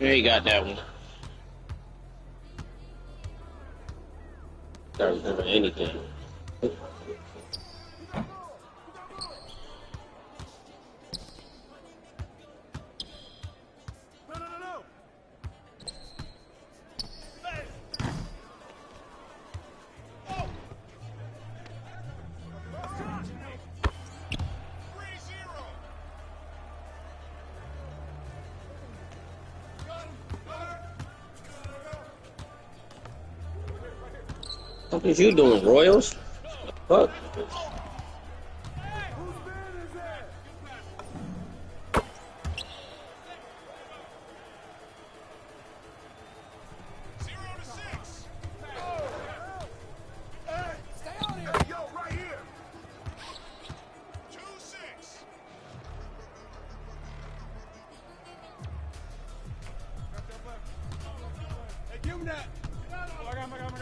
Yeah, he got that one. Don't remember anything. What is you doing, Royals? Fuck.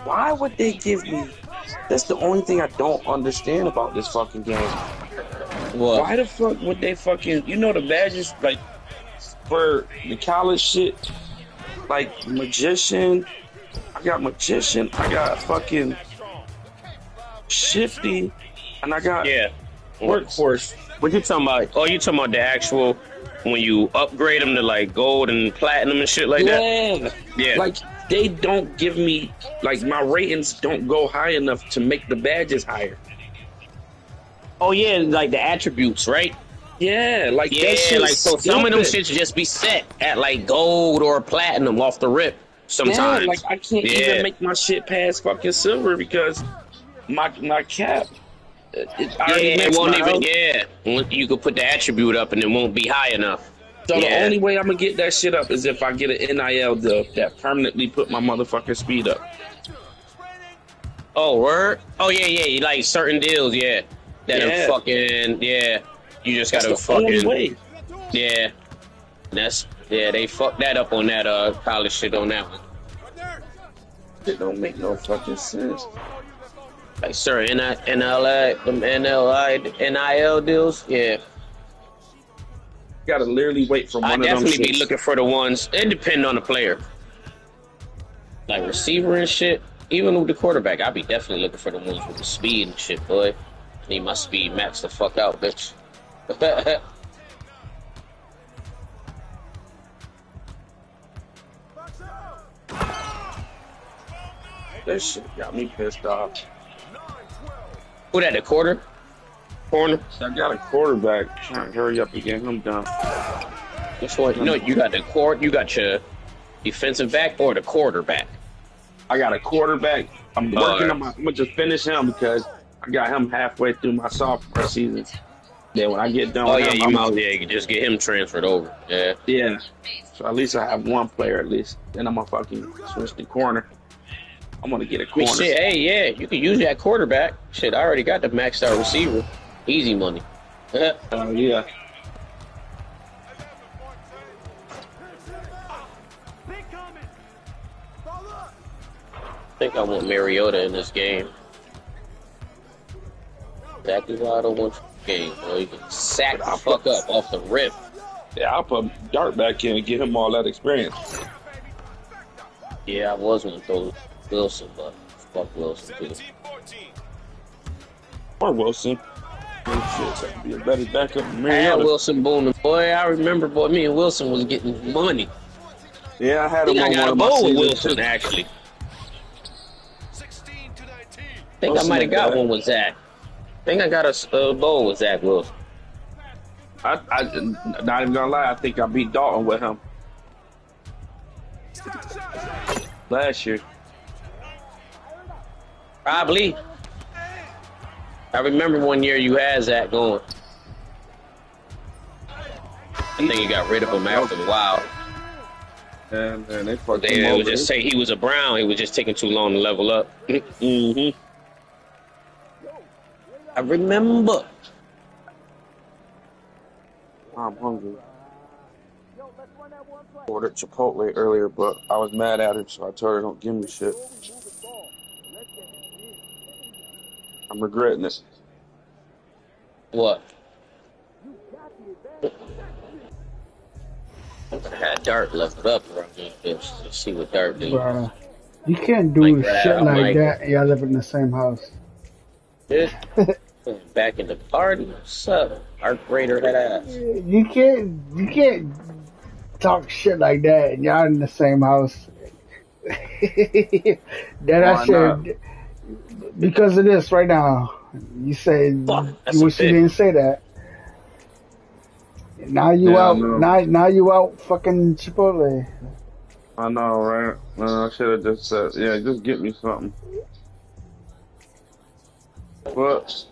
Why would they give me? That's the only thing I don't understand about this fucking game. What? Why the fuck would they fucking? You know the badges like for the college shit, like magician. I got magician. I got fucking shifty, and I got Yeah. workforce. What you talking about? Oh, you talking about the actual when you upgrade them to like gold and platinum and shit like that? Yeah, Yeah. like they don't give me like my ratings don't go high enough to make the badges higher. Oh yeah, like the attributes, right? Yeah, like that Yeah, shit's like so some of them stupid. shits just be set at like gold or platinum off the rip Yeah, like sometimes. I can't even Yeah. make my shit past fucking silver because my cap I Yeah, already it maxed won't my even. health. Yeah, you could put the attribute up and it won't be high enough. So the Yeah. only way I'm gonna get that shit up is if I get an NIL deal that permanently put my motherfucking speed up. Oh, word. Oh yeah, yeah. You like certain deals, yeah. That are Yeah, fucking yeah. You just that's gotta the only fucking way. yeah. That's yeah. They fucked that up on that college shit on that one. It don't make no fucking sense. Like certain NLI, them NIL deals, yeah. Gotta literally wait for I one of them definitely be shits. looking for the ones. It depend on the player, like receiver and shit. Even with the quarterback, I be definitely looking for the ones with the speed and shit, boy. Need my speed maxed the fuck out, bitch. That shit got me pissed off. Who that? The corner. I got a quarterback trying to hurry up and get him done. Which one? No, you got the court. You got your defensive back or the quarterback. I got a quarterback. I'm working Uh, on my. I'm gonna just finish him because I got him halfway through my sophomore season. Then when I get done oh with yeah, him, you I'm might yeah, you can just get him transferred over. Yeah. yeah. So at least I have one player at least. Then I'm gonna fucking switch the corner. I'm gonna get a I mean, corner. shit. Hey, yeah, you can use that quarterback. Shit, I already got the maxed out receiver. Easy money. Yeah. I think I want Mariota in this game. Exactly why I don't want the game, bro. You can sack the fuck up off the rip. Yeah, I'll put Dart back in and get him all that experience. Yeah, I was gonna throw Wilson, but fuck Wilson too. Or Wilson. Oh, shit, that could be a better backup than I had Mariota. Wilson booming, boy. I remember, boy. Me and Wilson was getting money. Yeah, I I had think him I on got one a of my bowl with seasons. Wilson actually. I think I Wilson might have ain't got bad. one with Zach. I think I got a bowl with Zach Wilson. I not even gonna lie, I think I beat Dalton with him last year. Probably. I remember one year you had Zach going. I think you got rid of him after a while. And they fucked him They would over. just say he was a Brown. He was just taking too long to level up. Mm-hmm. I remember. I'm hungry. Ordered Chipotle earlier, but I was mad at her, so I told her don't give me shit. I'm regretting it. What? I had Dart leveled up around this bitch. Let's see what Dart do. Bruh. You can't Might do shit grab, like might that and y'all live in the same house. shit. Back in the party. What's up? Arc Raider head ass. You can't talk shit like that and y'all in the same house. That I Why not? said because of this right now. You said Fuck, you that's a wish you bit. didn't say that. Now you Yeah, I out. know. Now you out. Fucking Chipotle. I know, right? I should have just said, yeah, just get me something. But,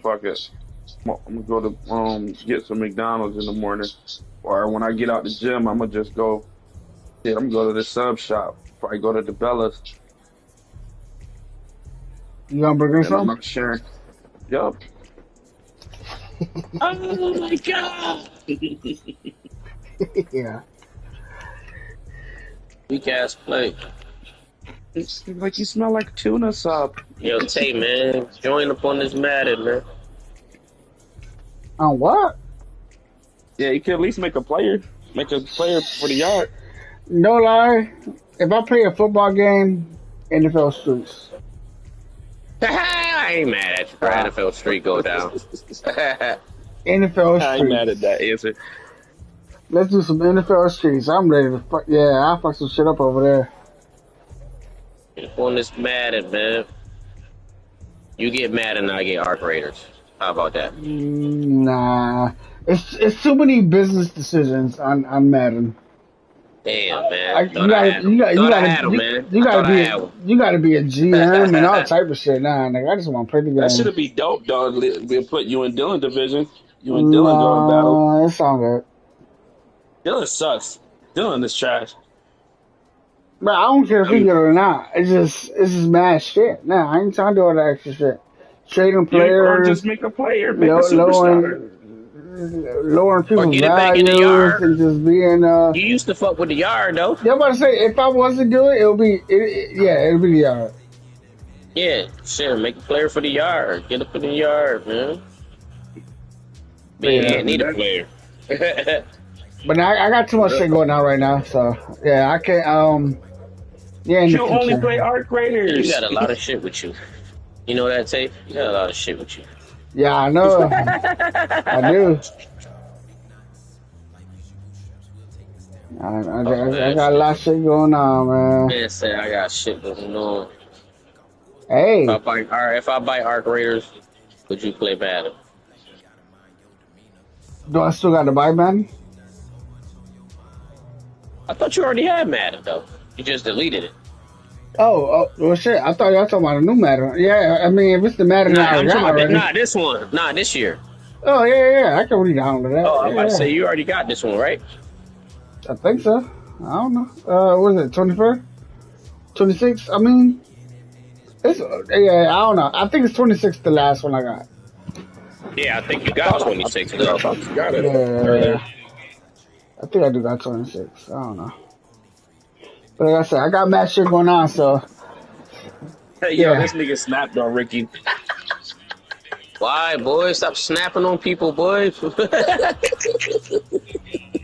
fuck it. I'm gonna go to get some McDonald's in the morning, or when I get out the gym, I'm gonna just go. Yeah, I'm gonna go to the sub shop. Probably go to the Bellas, You gonna bring her and I'm some? not sharing. Yup. Oh my god! Yeah. Weak ass play. It's like you smell like tuna sub. Yo, Tay, man. Join up on this Madden, man. On what? Yeah, you can at least make a player for the yard. No lie. If I play a football game, NFL Streets. I ain't mad at you for NFL Street go down. NFL I ain't mad at Streets. that answer. Let's do some NFL Streets. I'm ready to fuck. Yeah, I'll fuck some shit up over there. Up on this Madden, man. You get Madden, I get Arc Raiders. How about that? Nah. It's too many business decisions on Madden. Damn, man. Thought You I gotta had him. Thought I had him, you, man. you I gotta thought I be had him. you gotta be a GM and all type of shit. Nah, nigga, I just want to play the That game. should be dope, dog. We'll put you and Dylan division. You and Dylan go in battle. No, it's all good. Dylan sucks. Dylan is trash. But I don't care if he good or not. It's just mad shit. Nah, I ain't trying to do all that extra shit. Trading Or just players, make a player, make a superstar. lowering Or people's get it back in the values and yard. just being You used to fuck with the yard, though. Yeah, I'm about to say if I was to do it, it'll be the yard. Yeah, shit. Make a player for the yard. Get up in the yard, man. Yeah. Man, need a player. But now I got too much shit going on right now, so yeah, I can't. Yeah, in the You only future. play Arc Raiders. You got a lot of shit with you. You know that, Tay? You got a lot of shit with you. Yeah, I know. I do. I got a lot of shit going on, man. Man said I got shit going on. Hey, If I buy Arc Raiders, would you play Madden? do I still got the buy man? I thought you already had Madden, though. You just deleted it. Oh, well, shit. I thought y'all talking about a new matter. Yeah, I mean, if it's the matter Nah, that I I'm got talking about already. not this one. Not this year. Oh, yeah. I can re-download that. Oh, I'm about to Yeah, say you already got this one, right? I think so. I don't know. What is it, 21st? 26? I mean, it's, yeah, I don't know. I think it's 26 the last one I got. Yeah, I think you got 26, though. Got it. Yeah. I think I do got 26. I don't know. But like I said, I got mad shit going on, so. Hey, yo, Yeah. this nigga snapped on Ricky. Why, boy? Stop snapping on people, boy.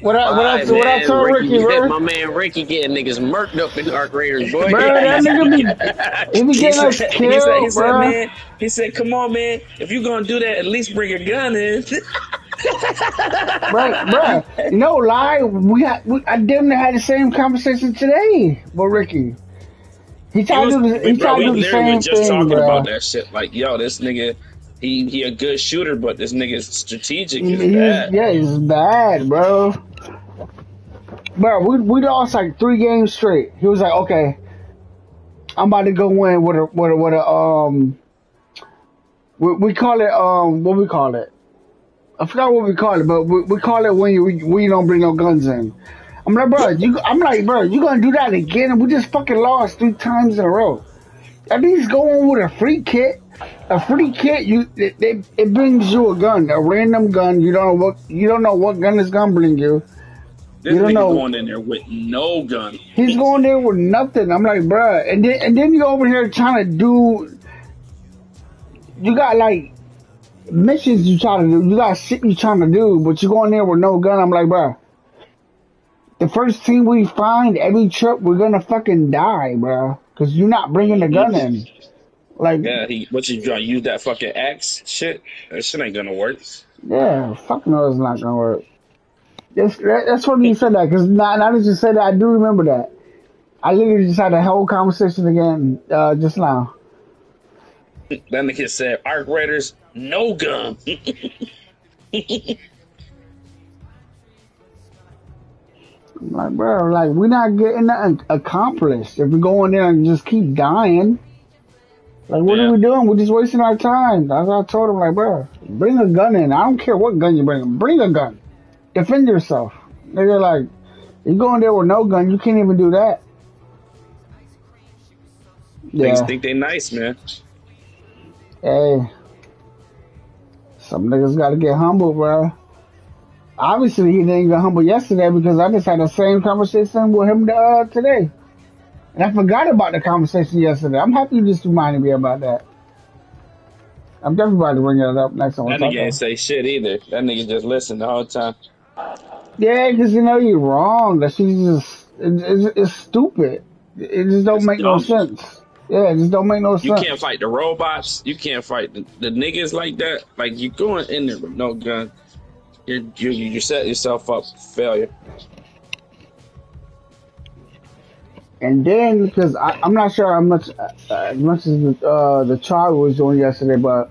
What I Man, told Ricky, bro? my man Ricky getting niggas murked up in Arc Raiders, boy. Bro, that nigga he be getting us killed, bro. man, he said, come on, man, if you gonna do that, at least bring a gun in. Bro, no lie. I damn near had the same conversation today with Ricky. He tried to do the we literally same just thing, talking bro. about that shit. Like, yo, this nigga, he a good shooter, but this nigga's strategic is He's bad, bro. Bro, we lost like 3 games straight. He was like, okay, I'm about to go in with a we call it what we call it. I forgot what we call it, but we call it when you don't bring no guns in. I'm like, bro, you gonna do that again? And we just fucking lost 3 times in a row. At least go on with a free kit. A free kit, it brings you a gun, a random gun. You don't know what gun it's gonna bring you. This You don't nigga know. going in there with no gun. He's going there with nothing. I'm like, bruh. And then you over here trying to do. You got like missions you trying to do. You got shit you trying to do, but you going there with no gun. I'm like, bruh. The first team we find every trip, we're gonna fucking die, bro. Cause you're not bringing the gun Mhm. in. Like, Yeah, what you gonna use that fucking axe shit? That shit ain't gonna work. yeah, fuck no, it's not gonna work. That's funny you said that, cause now that you said that, I do remember that. I literally just had a whole conversation again just now. That nigga said, Arc Raiders, no gun. I'm like, bro, like we're not getting nothing accomplished if we go in there and just keep dying. Like, what are Yeah. we doing? We're just wasting our time. That's what I told him, like, bro, bring a gun in. I don't care what gun you bring. Bring a gun. Defend yourself. They're like, you go in there with no gun, you can't even do that. Niggas Yeah. think they nice, man. Hey, some niggas gotta get humble, bro. Obviously, he didn't get humble yesterday because I just had the same conversation with him today. And I forgot about the conversation yesterday. I'm happy you just reminded me about that. I'm definitely about to bring it up next time we That talk nigga to ain't him. say shit either. That nigga just listened the whole time. Yeah, because you know you're wrong. That shit just, it's stupid. It just don't It's make no dumb. sense. Yeah, it just don't make no You can't sense. fight the robots. You can't fight the niggas like that. Like, you going in there with no gun. You set yourself up for failure. And then, because I'm not sure how much, as much as the trial was doing yesterday, but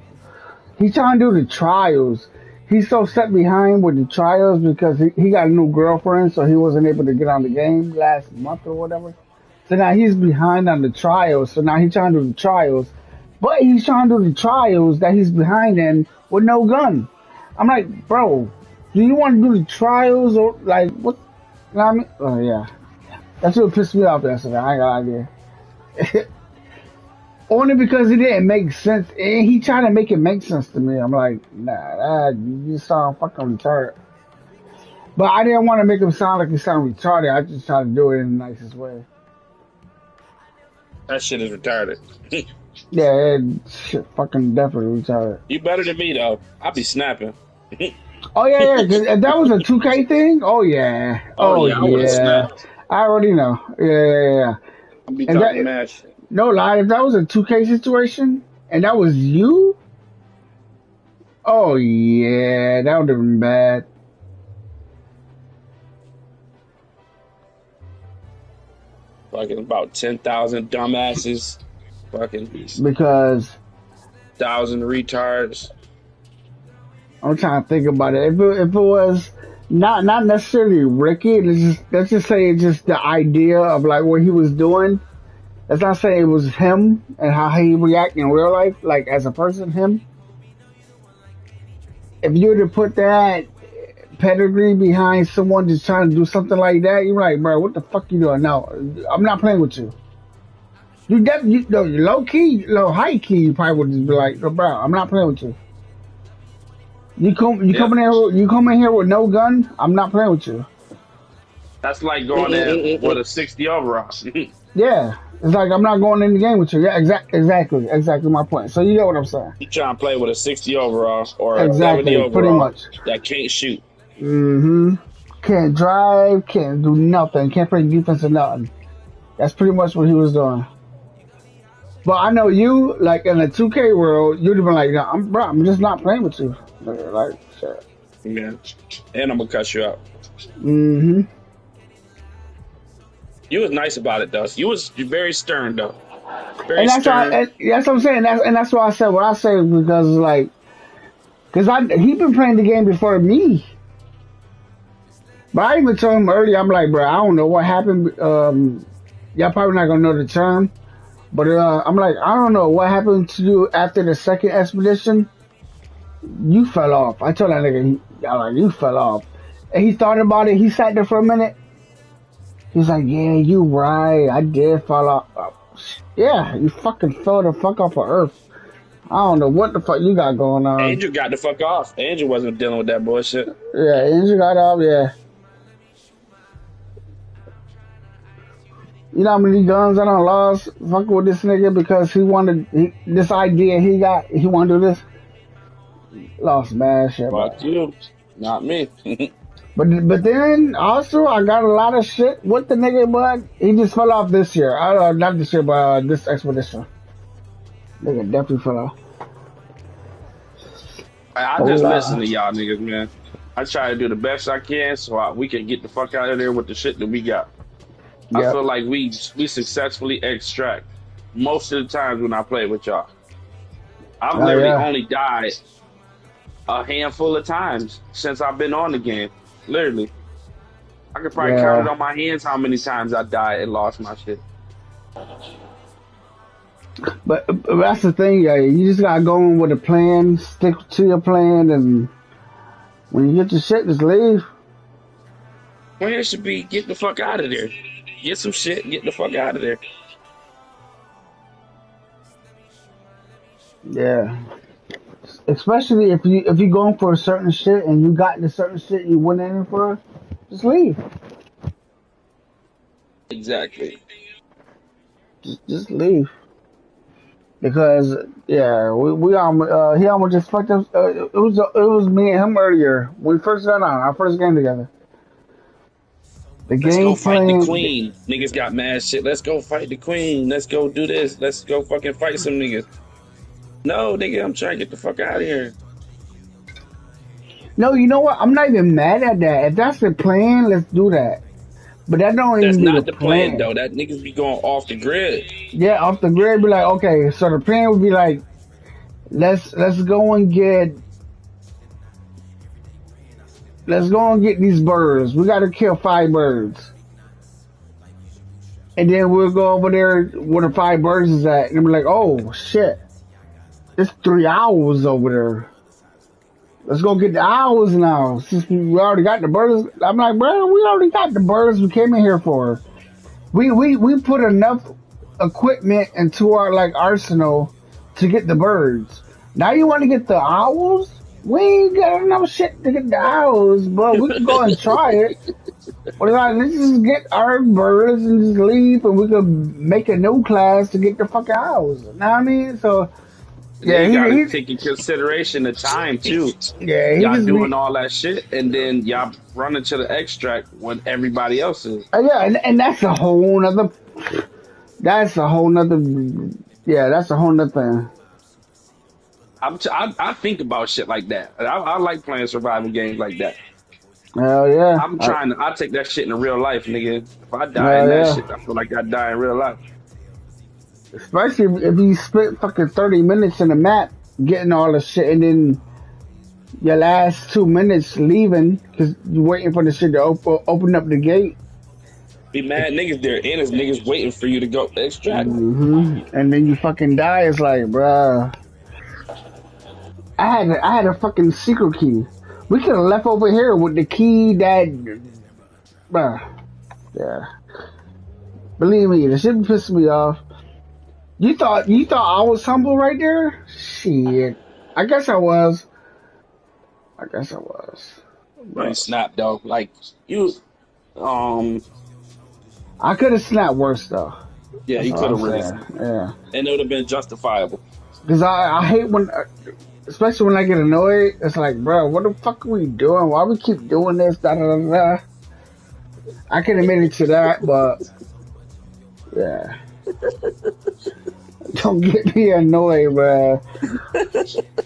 he's trying to do the trials. He's so set behind with the trials because he got a new girlfriend, so he wasn't able to get on the game last month or whatever. So now he's behind on the trials. So now he's trying to do the trials, but he's trying to do the trials that he's behind in with no gun. I'm like, bro, do you want to do the trials or like what? You know what I mean? Oh yeah, that's what pissed me off yesterday. I ain't got an idea. Only because it didn't make sense. And he tried to make it make sense to me. I'm like, nah, you sound fucking retarded. But I didn't want to make him sound like he sound retarded. I just tried to do it in the nicest way. That shit is retarded. Yeah, shit, fucking definitely retarded. You better than me though. I be snapping. Oh yeah, yeah. 'Cause if that was a 2K thing, oh yeah, Oh oh yeah, I would have yeah. snapped. I already know. Yeah, yeah, yeah. I be And talking that, mad shit. no lie, if that was a 2K situation and that was you, oh yeah, that would have been bad. Fucking about 10,000 dumbasses. Fucking Because 1,000 retards. I'm trying to think about it. If it was not necessarily Ricky, let's just say it's just the idea of like what he was doing. Let's not say it was him and how he react in real life, like as a person, him. If you were to put that pedigree behind someone just trying to do something like that, you're like, bro, what the fuck you doing? No, I'm not playing with you. You no, low key, low high key, you probably would just be like, no, bro, I'm not playing with you. Yeah. You come in here with no gun. I'm not playing with you. That's like going in with a 60 overall. Yeah, it's like I'm not going in the game with you. Yeah, exactly my point. So you get what I'm saying? You trying to play with a 60 overall or a 70 Exactly, pretty overall much. that can't shoot. Mm-hmm. Can't drive, can't do nothing, can't play defense or nothing. That's pretty much what he was doing. But I know you, like in the 2K world, you'd have been like, nah, I'm just not playing with you. Like, shit. Yeah. And I'm gonna cut you out. Mm-hmm. You was nice about it though. You was very stern though. Very And stern. that's what I'm saying. That's why I said what I said because like, he been playing the game before me. But I even told him earlier, I'm like, bro, I don't know what happened. Y'all probably not gonna know the term, but I'm like, I don't know what happened to you after the second expedition. You fell off. I told that nigga, you fell off. And he thought about it. He sat there for a minute. He's like, yeah, you right. I did fall off. Yeah, you fucking fell the fuck off of Earth. I don't know what the fuck you got going on. Angel got the fuck off. Angel wasn't dealing with that bullshit. Yeah, Angel got off, yeah. You know how many guns I done lost fucking with this nigga because this idea he wanted to do this? Lost bad shit, bro. Fuck you. Not me. But then also I got a lot of shit with the nigga, but he just fell off this year. Not this year, but this expedition. Nigga definitely fell off. I But just listen to y'all niggas, man. I try to do the best I can so we can get the fuck out of there with the shit that we got. I yeah, feel like we successfully extract most of the times when I play with y'all. I've oh literally yeah, only died a handful of times since I've been on the game. Literally, I could probably count it yeah. on my hands how many times I died and lost my shit. But that's the thing, yeah. You just gotta go in with a plan, stick to your plan, and when you get your shit, just leave. Well, it should be get the fuck out of there. Get some shit, get the fuck out of there. Yeah. Especially if you going for a certain shit and you got the certain shit you went in for, just leave. Exactly. Just leave. Because yeah, he almost just fucked us. It was me and him earlier. We first got on our first game together. The Let's go game fight the plan. queen. Niggas got mad shit. Let's go fight the queen. Let's go do this. Let's go fucking fight some niggas. No, nigga, I'm trying to get the fuck out of here. No, you know what? I'm not even mad at that. If that's the plan, let's do that. But that don't That's even be the not the plan plan. though. That niggas be going off the grid. Yeah, off the grid, be like, okay. So the plan would be like, let's go and get these birds. We got to kill 5 birds. And then we'll go over there where the 5 birds is at, and we're like, oh shit, it's 3 owls over there. Let's go get the owls now. Since we already got the birds, I'm like, bro, we already got the birds we came in here for. We put enough equipment into our like arsenal to get the birds. Now you want to get the owls? We ain't got enough shit to get the owls, but we can go and try it. But like, let's just get our birds and just leave, and we could make a new class to get the fucking owls. Know what I mean? So Yeah, yeah, you gotta he take in consideration the time too. yeah, he Y'all just doing be all that shit, and then y'all running to the extract when everybody else is. yeah, and that's a whole nother. That's a whole nother. Yeah, that's a whole nother thing. I think about shit like that. I like playing survival games like that. Hell yeah, I take that shit in real life, nigga. If I die in hell that yeah. shit, I feel like I die in real life. Especially if you spent fucking 30 minutes in the map getting all the shit, and then your last 2 minutes leaving because you're waiting for the shit to open up the gate. Be mad niggas there, and there's niggas waiting for you to go extract. And then you fucking die. It's like, bruh, I had a fucking secret key. We could have left over here with the key that, bruh. Yeah, believe me, the shit pissed me off. You thought I was humble right there? Shit, I guess I was. I guess I was. Right, snap though. Like you, I could have snapped worse though. yeah, That's you all could I'm have really, saying. Yeah, and it would have been justifiable. because I hate when, especially when I get annoyed. It's like, bro, what the fuck are we doing? Why we keep doing this? Da da da da. I can admit it to that, but yeah. Don't get me annoyed, bro.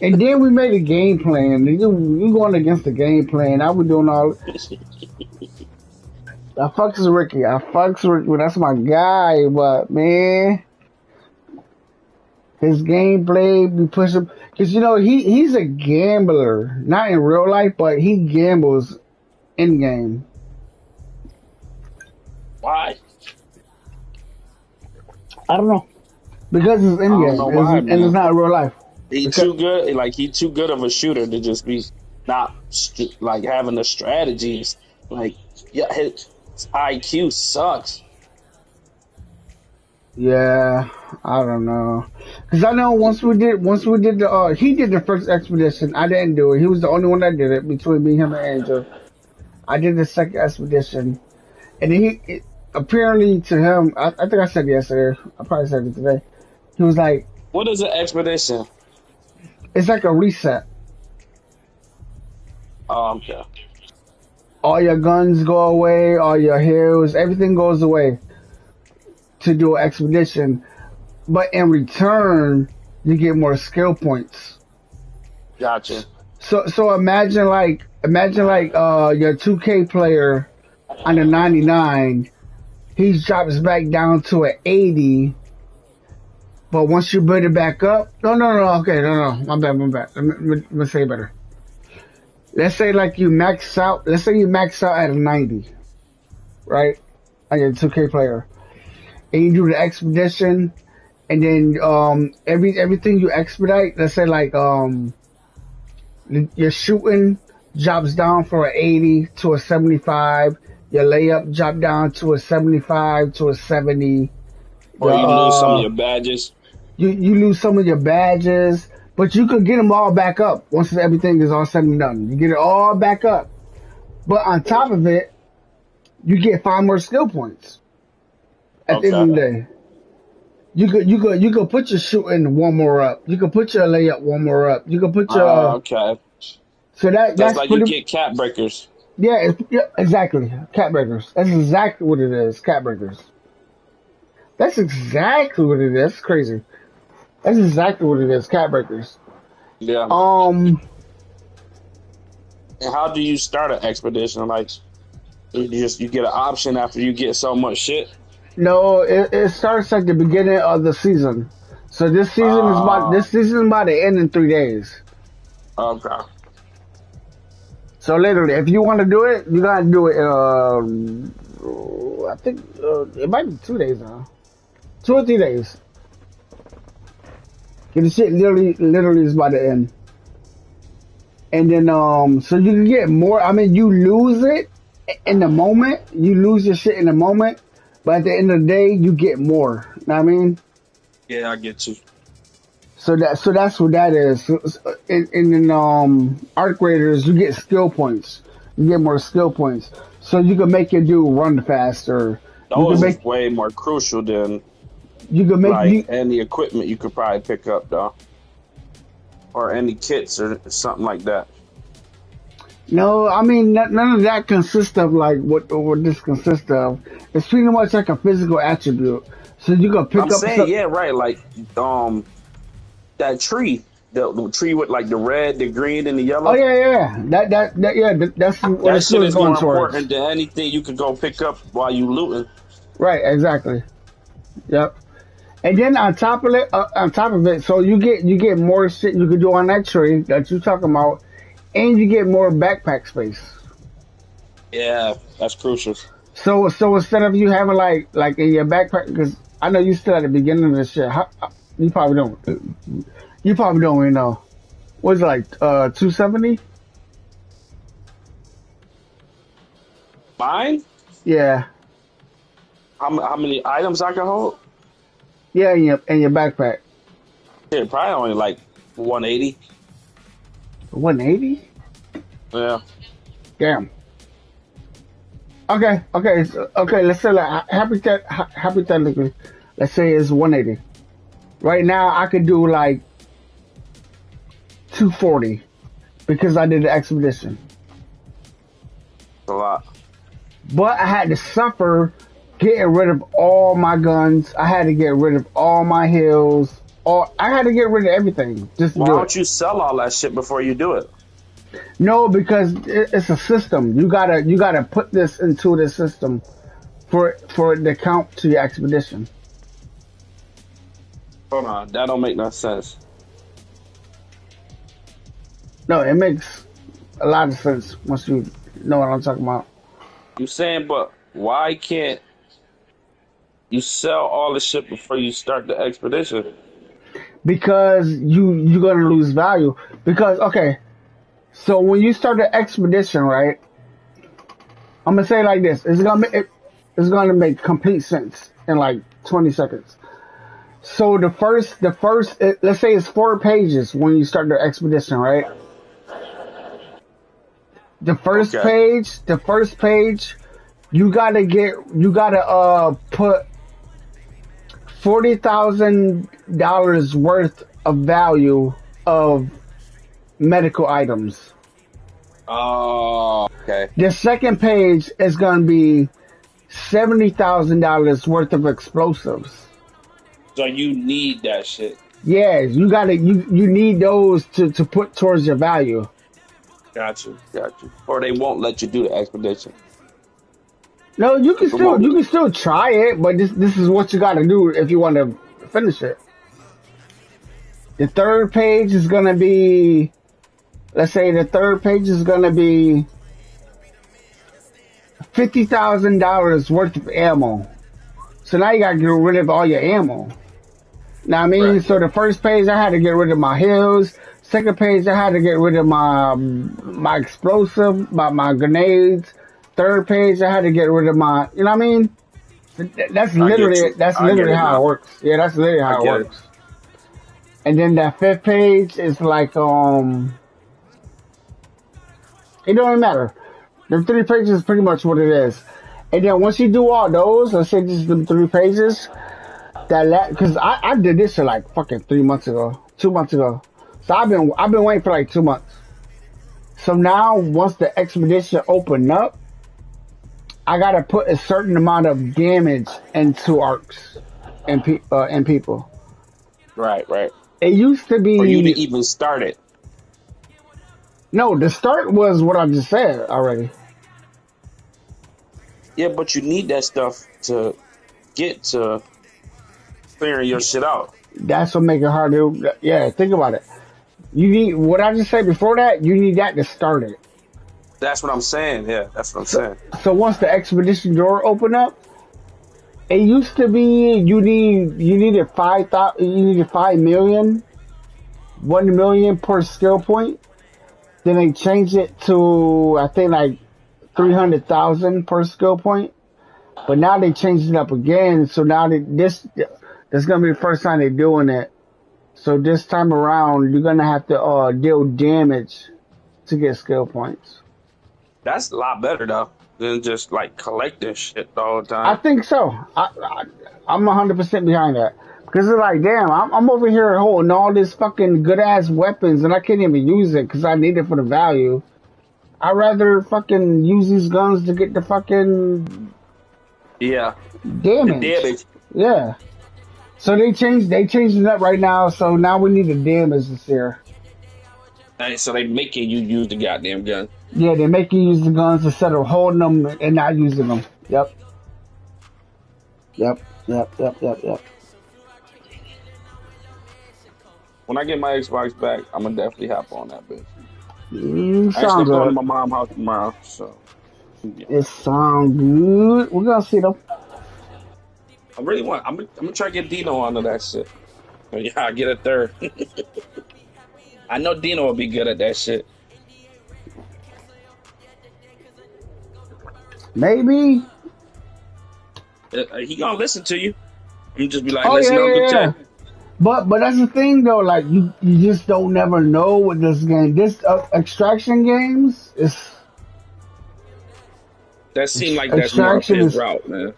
And then we made a game plan. You going against the game plan. I was doing all. I fucks with Ricky. That's my guy, but man, his gameplay be pushing. Cause you know he's a gambler, not in real life, but he gambles in game. Why? I don't know. Because it's in I don't game know why, and it's man. not real life. He too good. Like he too good of a shooter to just be not like having the strategies. Like yeah, his IQ sucks. Yeah, I don't know. Cause I know once we did the he did the first expedition. I didn't do it. He was the only one that did it between me, him, and Angel. I did the second expedition, and apparently to him, I think I said it yesterday. I probably said it today. He was like, What is an expedition? it's like a reset. Oh, okay. All your guns go away, all your heals, everything goes away to do an expedition. But in return, you get more skill points. Gotcha. So imagine like your 2K player on the 99, he drops back down to an 80. But once you build it back up, no, my bad. Let me say it better. Let's say like you max out. Let's say you max out at a 90, right? On your 2K player, and you do the expedition, and then everything you expedite. Let's say like your shooting drops down from an 80 to a 75. Your layup drop down to a 75 to a 70. Or you lose some of your badges. You lose some of your badges, but you could get them all back up once everything is all said and done. You get it all back up, but on top of it, you get 5 more skill points. At the end of the day, you could put your shooting 1 more up. You could put your layup 1 more up. You could put your okay. So that's like pretty, you get cap breakers. yeah, exactly. Cat breakers. That's exactly what it is. Cat breakers. That's exactly what it is. That's crazy. That's exactly what it is. Cat breakers. Yeah. Um, And how do you start an expedition? Like, you get an option after you get so much shit. no, it starts at the beginning of the season. So this season is about to end in 3 days. Okay. So literally, if you want to do it, you gotta do it. I think it might be 2 days now, 2 or 3 days. Cause the shit literally is about to end. And then so you can get more. I mean, you lose it in the moment. You lose your shit in the moment, but at the end of the day, you get more. Know what I mean? Yeah, I get you. So that's what that is. In Arc Raiders, you get skill points. You get more skill points, so you can make your dude run faster. Those is way more crucial than You can make like you, any equipment you could probably pick up, though, or any kits or something like that. no. I mean, none of that consists of like what this consists of. It's pretty much like a physical attribute. So you can pick I'm up. saying, yeah, right. Like, that tree, the tree with like the red, the green, and the Oh yellow. yeah. That's what That it's shit really is more going towards. important than anything you could go pick up while you looting. Right. Exactly. Yep. And then on top of it, so you get more shit you can do on that tree that you're talking about, and you get more backpack space. Yeah, that's crucial. So instead of you having like in your backpack, because I know you still at the beginning of this shit. You probably don't. You probably don't even know. What's it like 270? Mine? Yeah, How many items I can hold? yeah, in your backpack. Shit, probably only like 180. 180? Yeah. Damn. Okay. Let's say like hypothetically, let's say it's 180. Right now, I could do like 240 because I did the expedition. A lot. But I had to suffer getting rid of all my guns. I had to get rid of all my heals. I had to get rid of everything just to Why do don't it. you sell all that shit before you do it? No, because it's a system. You gotta put this into the system for it to count to your expedition. Hold on, that don't make no sense. No, it makes a lot of sense once you know what I'm talking about. You saying, but why can't you sell all the shit before you start the expedition? Because you're gonna lose value. Because okay, so when you start the expedition, right? I'm gonna say it like this. It's gonna make complete sense in like 20 seconds. So the first, let's say it's 4 pages when you start the expedition, right? The first Okay. page, you gotta put $40,000 worth of value of medical items. Oh, okay. The second page is gonna be $70,000 worth of explosives. So you need that shit. Yes, you need those to put towards your value. Got you. Got you. Or they won't let you do the expedition. No, Keep them on. you can still try it, but this is what you got to do if you want to finish it. The third page is gonna be, let's say the third page is gonna be $50,000 worth of ammo. So now you gotta get rid of all your ammo. Now I mean, Right. so the first page I had to get rid of my hills. Second page I had to get rid of my explosive, my grenades. Third page I had to get rid of my, you know what I mean? I get you. That's I get literally it how it now. works. Yeah, that's literally I how it get it. works. And then that fifth page is like it don't even matter. The three pages is pretty much what it is. And then once you do all those, let's say just the three pages, because I did this shit like fucking 3 months ago, 2 months ago. So I've been waiting for like 2 months. So now once the expedition opened up, I gotta put a certain amount of damage into arcs and people. Right, right. It used to For you to be even start it. no. The start was what I just said already. Yeah, but you need that stuff to get to figuring your shit out. That's what make it hard to. Yeah, think about it. You need what I just said before that. You need that to start it. That's what I'm saying. Yeah, that's what I'm So, saying. so once the expedition door open up, it used to be you needed 5,000, you needed 5 million, 1 million per skill point. Then they changed it to I think like 300,000 per skill point. But now they changed it up again. So now this gonna be the first time they're doing it. So this time around, you're gonna have to deal damage to get skill points. That's a lot better though than just like collecting shit all the I time. think so. I'm 100% behind that because it's like, damn, I'm over here holding all this fucking good ass weapons and I can't even use it because I need it for the value. I'd rather fucking use these guns to get the fucking Yeah, the damage. damage. Yeah. So they changed it up right now. So now we need the damage this year. So they making you use the goddamn gun. Yeah, they make you use the guns instead of holding them and not using them. Yep. Yep. Yep. Yep. Yep. Yep. When I get my Xbox back, I'm gonna definitely hop on that bitch. Actually, Sound I'm going to good. my mom's house tomorrow, so yeah. It sound good. We're gonna see them. I really want. I'm gonna try to get Dino onto that shit. Yeah, I get a third. I know Dino will be good at that shit. Maybe. He gonna listen to you. I'm just be like, Oh yeah, listen, Uncle yeah, Jay. yeah. But that's the thing though. Like you just don't never know with this game. This extraction games is That seemed like that's more up extraction his is. route, man.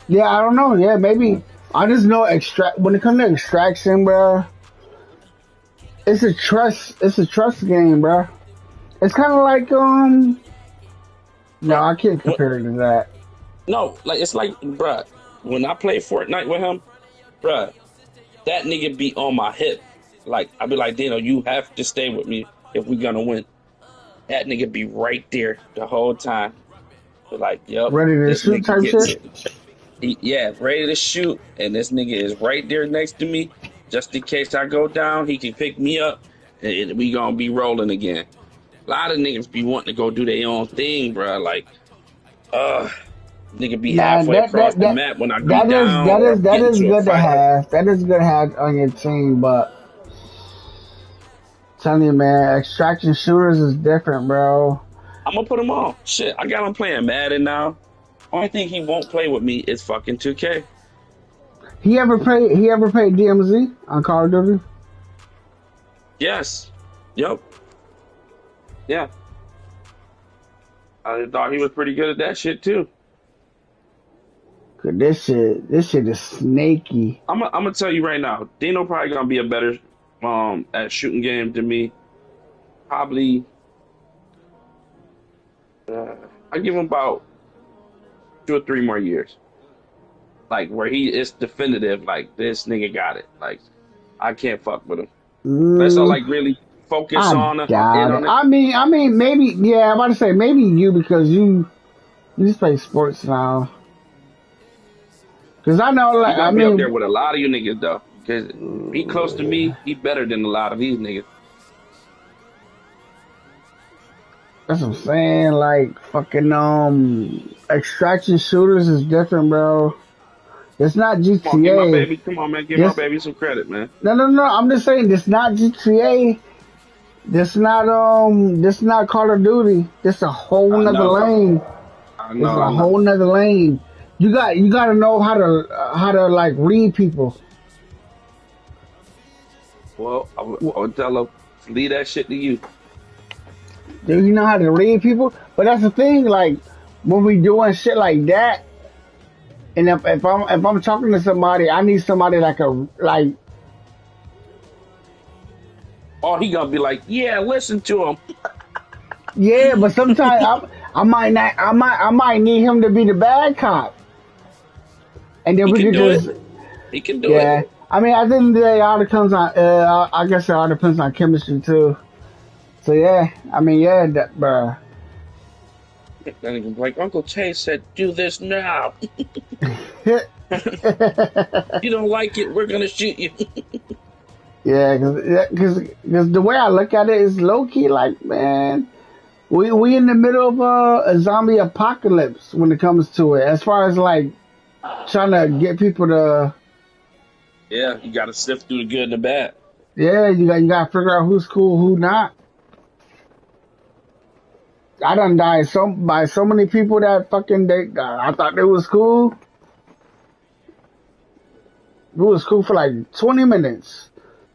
Yeah, I don't know. Yeah, maybe. I just know extract when it comes to extraction, bro. It's a trust. It's a trust game, bro. It's kind of like No, Bruh, I can't what? compare it to that. No, like it's like, bruh. When I play Fortnite with him, bruh, that nigga be on my hip. Like I be like, Dino, you have to stay with me if we gonna win. That nigga be right there the whole time. Be like, yep, Ready to this shoot nigga type gets shit. it. Yeah, ready to shoot, and this nigga is right there next to me. Just in case I go down, he can pick me up, and we gonna be rolling again. A lot of niggas be wanting to go do their own thing, bro. Like, uh, nigga be Nah, halfway across the map when I be that is down or that get is into a good to fight. have. That is good to have on your team, but telling you, man, extraction shooters is different, bro. I'm gonna put him on. Shit, I got him playing Madden now. Only thing he won't play with me is fucking 2K. He ever played DMZ on Call of Duty? Yes. Yep. Yeah. I thought he was pretty good at that shit too. Cause this shit is snaky. I'm gonna tell you right now, Dino probably gonna be a better at shooting game than me. Probably Uh, I give him about 2 or 3 more years, like where he is definitive. Like this nigga got it. Like I can't fuck with him unless I Mm, like really focus I on in doubt it. on it. I mean, maybe. Yeah, I'm about to say maybe you because you just play sports now. Because I know, He like, I gonna be up mean, there with a lot of you niggas though, because he close to me. He better than a lot of these niggas. that's what I'm saying. Like, fucking, extraction shooters is different, bro. It's not Come on, give my GTA. baby. Come on, man. Give my This, baby some credit, man. no, no, no. I'm just saying, this not GTA. This not Call of Duty. This a whole I nother know. lane. I This know. is a I know. whole nother lane. You got to know how to like read people. Well, I would tell her leave that shit to you. Do you know how to read people? But that's the thing. Like when we doing shit like that, and if I'm talking to somebody, I need somebody like a like Or he gonna be like, yeah, listen to him. yeah. But sometimes I might not. I might need him to be the bad cop, and then He we can could do it. just He can do it. yeah. I mean, at the end of the day, it all depends on. I guess it all depends on chemistry too. So yeah, I mean, yeah, that, bruh. Then he can be like, Uncle Chase said, do this now. You don't like it, we're gonna shoot you. Yeah, cause the way I look at it is low key. Like, man, we in the middle of a zombie apocalypse when it comes to it. As far as like trying to get people to, Yeah, you gotta sift through the good and the bad. yeah, you got to figure out who's cool, who not. I done died by so many people that fucking I thought they was cool. It was cool for like 20 minutes.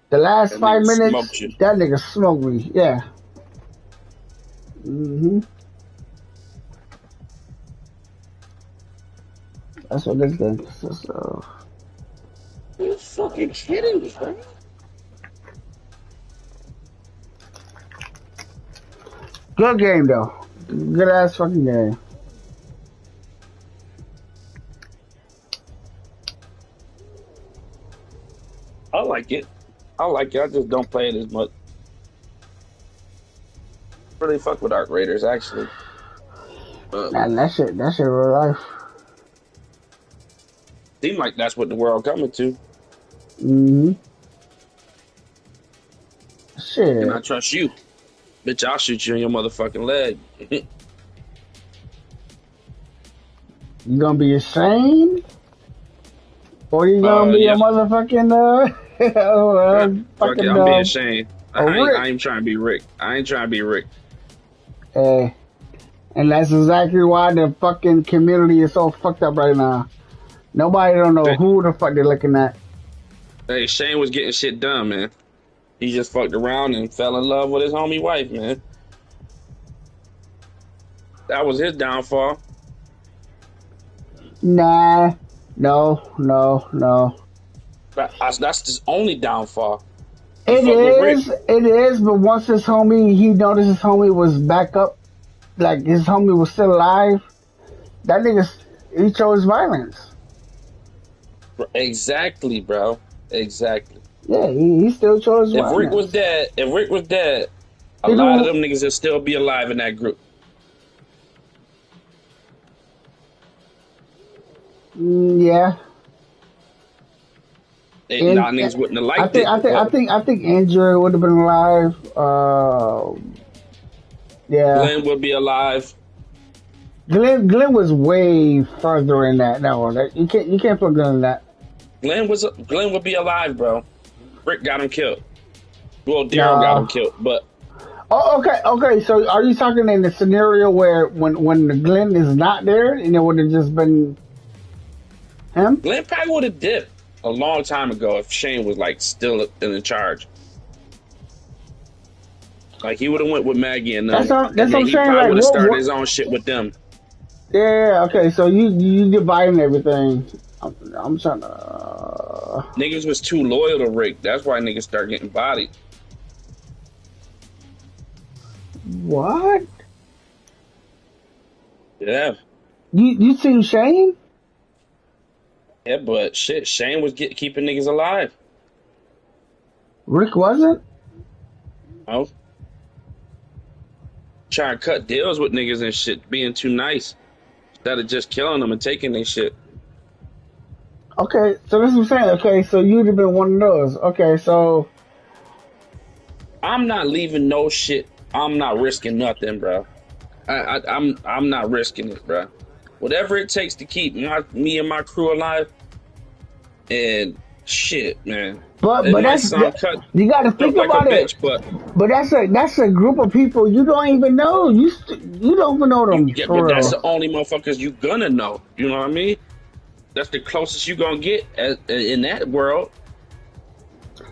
The last That five nigga smoked minutes, you. that nigga smoked me. Yeah. hmm That's what this game consists of. You fucking kidding me, bro? Good game though. Good ass fucking game. I like it. I like it. I just don't play it as much. Really fuck with Arc Raiders, actually. But Man, that shit real life. seem like that's what the world coming to. hmm And I Shit. trust you. Bitch, I'll shoot you in your motherfucking leg. You gonna be ashamed? Or you gonna be a Yeah. motherfucking, Fuck it, fucking, I'm being ashamed. a Rick? I ain't trying to be Rick. I ain't trying to be Rick. Eh. And that's exactly why the fucking community is so fucked up right now. Nobody don't know who the fuck they're looking at. Hey, Shane was getting shit done, man. He just fucked around and fell in love with his homie wife, man. That was his downfall. Nah. No, no, no. That's his only downfall. He It fucked with Rick. is, but once he noticed his homie was back up, like his homie was still alive, that nigga, he chose violence. Exactly, bro. Exactly. Yeah, he still chose violence. If Rick was dead, a He lot of do, them niggas would still be alive in that group. yeah. They, And nah, niggas wouldn't have liked it. I think Andrew would have been alive. Yeah. Glenn would be alive. Glenn was way further in that. No, you can't put Glenn in that. Glenn would be alive, bro. Rick got him killed. Well, Daryl got him No. killed, but Oh, okay. So, are you talking in the scenario where when the Glenn is not there, and it would have just been him? Glenn probably would have dipped a long time ago if Shane was like still in charge. Like he would have went with Maggie and them, That's and what I'm he saying. probably Like, would have started what? his own shit with them. Yeah. Okay. So you dividing everything. I'm trying to. Niggas was too loyal to Rick. That's why niggas start getting bodied. What? Yeah, You seen Shane? yeah, but shit, Shane was keeping niggas alive. Rick wasn't. Oh, trying to cut deals with niggas and shit, being too nice instead of just killing them and taking their shit. Okay, so that's what I'm saying. Okay, so you'd have been one of those. Okay, so I'm not leaving no shit. I'm not risking nothing, bro. I'm not risking it, bro. Whatever it takes to keep me and my crew alive, and shit, man. but It but might that's sound cut you got to up think like a about it. bitch, but But that's a group of people you don't even know. You don't even know you them get, but for that's the real. only motherfuckers you gonna know. You know what I mean? That's the closest you gonna get in that world.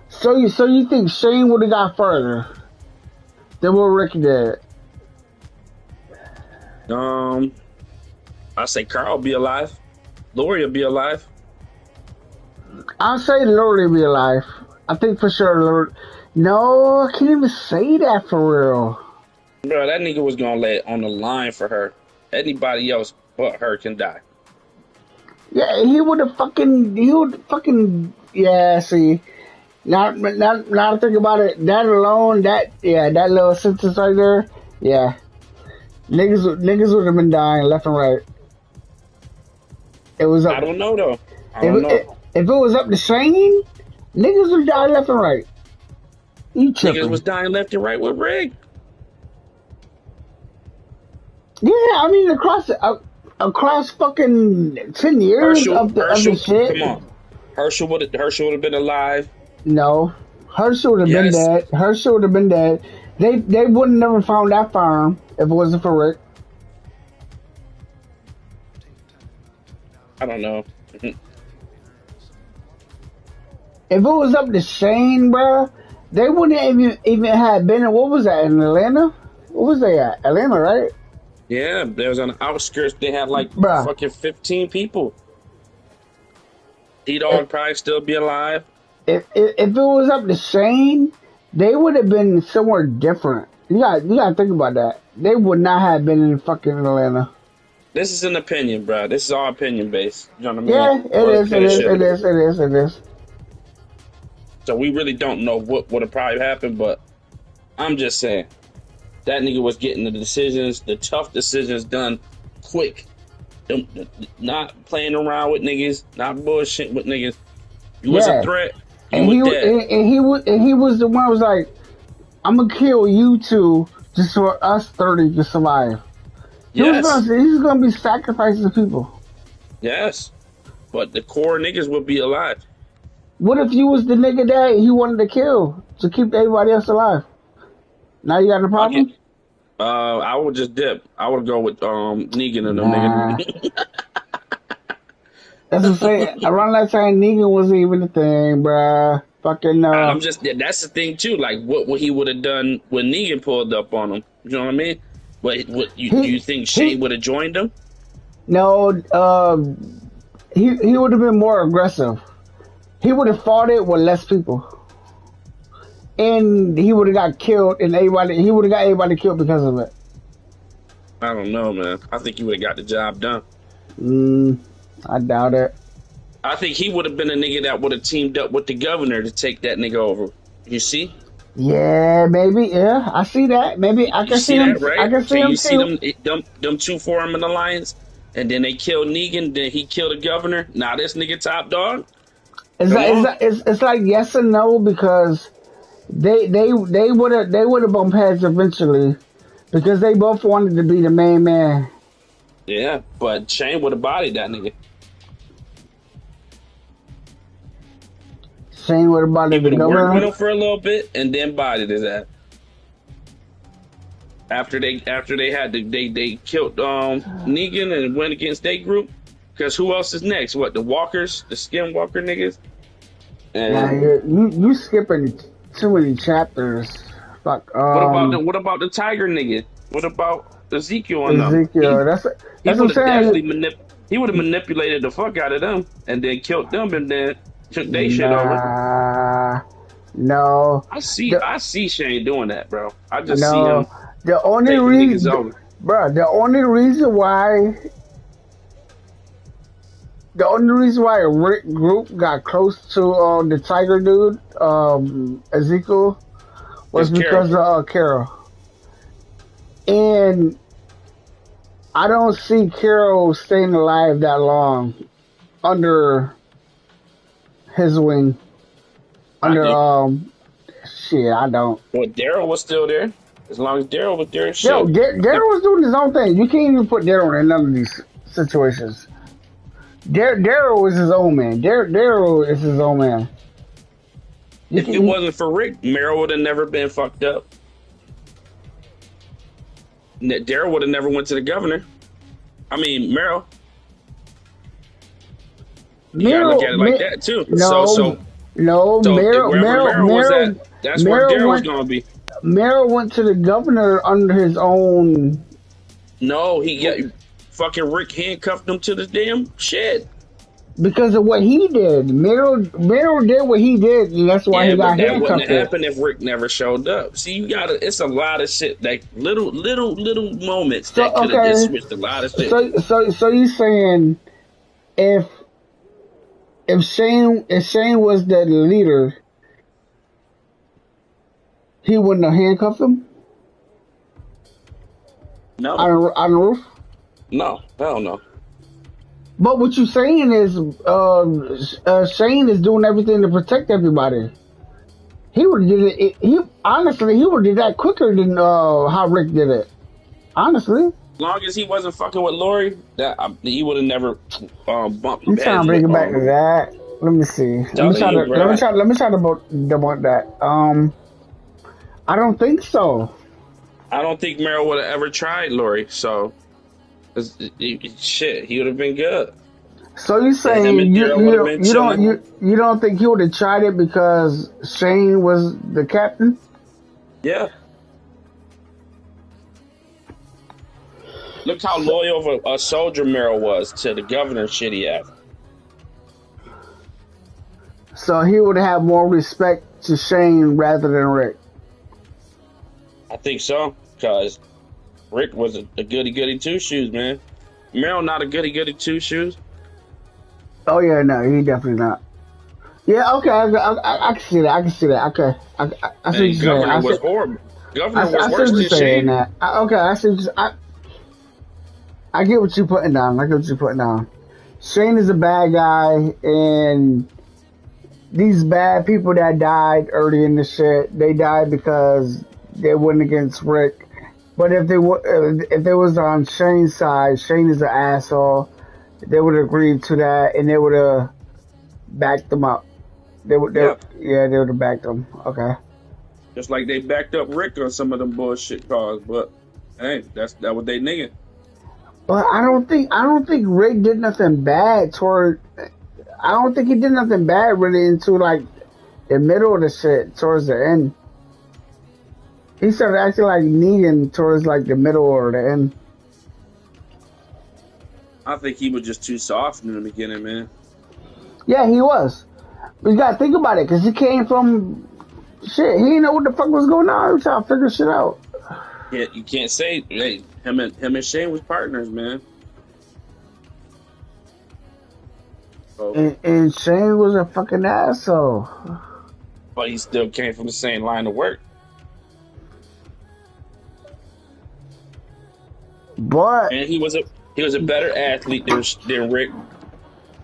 So you think Shane would have got further than what Rick did? Um, I say Carl be alive, Lori will be alive. I'll say Lord be alive. I think for sure Lord. No, I can't even say that for real. Bro, that nigga was gonna lay it on the line for her. Anybody else but her can die. Yeah, he would fucking, yeah, see. Now think about it, that alone, that little sentence right there, yeah. Niggas would have been dying left and right. It was I up, don't know though. I if don't know. if it was up to Shane, niggas would die left and right. You Niggas was tripping. dying left and right with Rick. Yeah, I mean, across fucking 10 years Herschel, of the Herschel, shit. come on. Herschel would have been alive. No, Herschel would have been Yes. dead. Herschel would have been dead. They would have never found that farm if it wasn't for Rick. I don't know. If it was up to Shane, bro, they wouldn't even have been in, what was that, in Atlanta? What was they at? Atlanta, right? Yeah, there was on the outskirts. They had like Bruh, fucking 15 people. if, D-Dog probably still be alive. if it was up to Shane, they would have been somewhere different. You got to think about that. They would not have been in fucking Atlanta. This is an opinion, bro. This is all opinion based. You know what I mean? Yeah, it Or is, it it is, should it be. is, it is, it is. So we really don't know what would have probably happened, but I'm just saying that nigga was getting the decisions, the tough decisions done quick. Not playing around with niggas, not bullshit with niggas. You was a Yeah, threat, you and were he dead. he was the one who was like, I'm gonna kill you two just for us 30 to survive. Yes, He's gonna be sacrificing people. yes. But the core niggas would be alive. What if you was the nigga that he wanted to kill to keep everybody else alive? Now you got a Fuck it. problem? I would just dip. I would go with Negan and them Nah. niggas. That's what I'm saying. Around that time, Negan wasn't even a thing, bruh. Fucking I'm just that's the thing too. Like what he would have done when Negan pulled up on him. You know what I mean? What you do he you think Shane he would have joined him? no he would have been more aggressive. He would have fought it with less people, and he would have got killed, and everybody he would have got everybody killed because of it. I don't know, man. I think he would have got the job done. Mm, I doubt it. I think he would have been a nigga that would have teamed up with the governor to take that nigga over. You see? Yeah, maybe. Yeah, I see that. Maybe I You can see see him. that, I right? can So see him you see too. them two form an alliance, and then they kill Negan. Then he killed the governor. Now this nigga top dog. It's Come like on. it's like yes and no because they would have bumped heads eventually because they both wanted to be the main man. Yeah, but Shane would have bodied that nigga. Shane would have He bothered the would have worked with governor. him for a little bit and then bodied his ass. After they had they killed Negan and went against their group. Because who else is next? What, the Walkers, the Skinwalker niggas? Nah, And you skipping too many chapters. Fuck. what about the Tiger nigga? What about Ezekiel and them? Ezekiel. He That's what I'm would have definitely saying. manipulated the fuck out of them and then killed them and then took their shit over. Nah, no. I see The, I see Shane doing that, bro. I just see him no. The only taking niggas reason over. Bro, the only reason why Rick Group got close to the Tiger dude, Ezekiel, was It's Carol. because of Carol. And I don't see Carol staying alive that long under his wing. I Under do. shit, I don't. Well, Daryl was still there. As long as Daryl was there, Yo, shit. Daryl was doing his own thing. You can't even put Daryl in none of these situations. Daryl was his own man. Daryl is his own man. You If it can, wasn't for Rick, Meryl would have never been fucked up. Daryl would have never went to the governor. I mean, Meryl. You gotta look Meryl, at it like that too. So, no, so, no, so wherever Meryl was at, that's where Meryl Daryl was went, gonna be. Meryl went to the governor under his own No, he got fucking Rick handcuffed him to the damn shed. because of what he did. Meryl did what he did, and that's why Yeah, he but got that wouldn't handcuffed have there. happened if Rick never showed up. See, you gotta. It's a lot of shit, like little moments So that could have just okay, switched a lot of shit. so you saying if if Shane was the leader, he wouldn't have handcuffed him No, on the roof? no, hell no. But what you're saying is, Shane is doing everything to protect everybody. He would have did it. He honestly, he would have did that quicker than how Rick did it. Honestly, As long as he wasn't fucking with Lori, he would have never bumped I'm trying to heads bring with. it back to that. Let me see. Telling you, bro. Let me try to debunk that. I don't think so. I don't think Meryl would have ever tried Lori. So, shit, he would have been good. So you And him saying and Daryl would have been chilling. you don't think he would have tried it because Shane was the captain? Yeah. Look how loyal of a soldier Meryl was to the governor shit he had. So he would have more respect to Shane rather than Rick. I think so, because Rick was a goody two shoes, man. Meryl not a goody two shoes. Oh yeah, no, he definitely not. Yeah, okay, I can see that. I can see that. Okay, I see what And you're saying. governor was horrible. Governor was I see worse what than you're saying. Shane. That okay, I get what you're putting down. I get what you're putting down. Shane is a bad guy, and these bad people that died early in the shit, they died because they went against Rick. But if they was on Shane's side, Shane is an asshole. They would have agreed to that, and they would have backed them up. Yeah. Yeah, they would have backed them. Okay. Just like they backed up Rick on some of them bullshit cars, but hey, that what they nigga. But I don't think Rick did nothing bad toward. I don't think he did nothing bad really into like the middle of the shit towards the end. He started acting like Negan towards like the middle or the end. I think he was just too soft in the beginning, man. Yeah, he was. But you gotta think about it, cause he came from shit. He didn't know what the fuck was going on. He was trying to figure shit out. Yeah, you can't say hey, him and Shane was partners, man. So, And Shane was a fucking asshole. but he still came from the same line of work. But And he was a better athlete than Rick.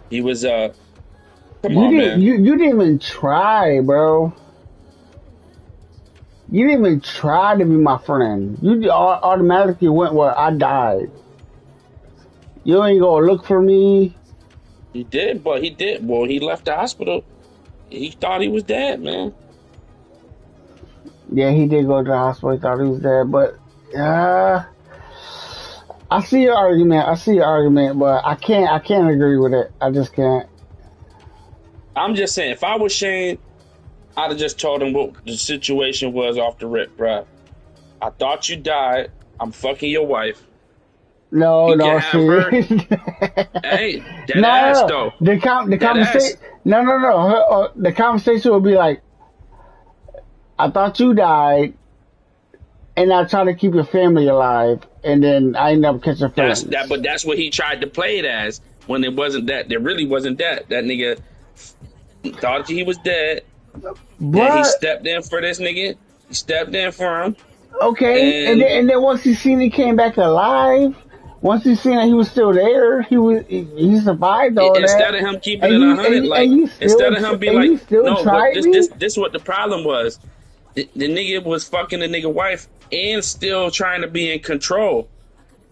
He was come on, man. you didn't even try, bro. You didn't even try to be my friend. You automatically went where I died. You ain't gonna look for me. He did, but he did. Well, he left the hospital. He thought he was dead, man. Yeah, he did go to the hospital. He thought he was dead, but I see your argument. But I can't agree with it. I just can't. I'm just saying, if I was Shane, I'd have just told him what the situation was off the rip, bruh. I thought you died. I'm fucking your wife. No, You no, can have her. see. Hey, that ass No, though. the That conversation. ass. No. The conversation would be like, I thought you died. and I try to keep your family alive, and then I end up catching That's that, feelings. but that's what he tried to play it as when it wasn't that. There really wasn't that. That nigga thought he was dead. Then he But stepped in for this nigga. He stepped in for him, okay, and and then once he seen he came back alive, once he seen that he was still there, he survived all instead that, of him keeping it 100, like instead of him being and like, you still no, but tried me. this what the problem was. The nigga was fucking the nigga wife and still trying to be in control.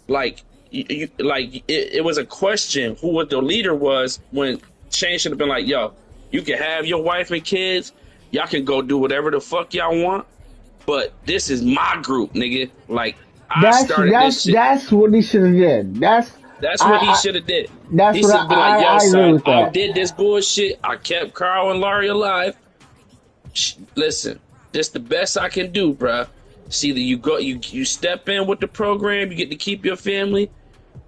Like it was a question who what the leader was when Shane should have been like, yo, you can have your wife and kids, y'all can go do whatever the fuck y'all want, but this is my group, nigga. Like I That's started this that's shit. that's what he should have did. That's what he I should have did. that's He what should have been like, yo, I agree son, with I that. did this bullshit. I kept Carl and Laurie alive. Listen, this the best I can do, bruh. It's either you step in with the program, you get to keep your family,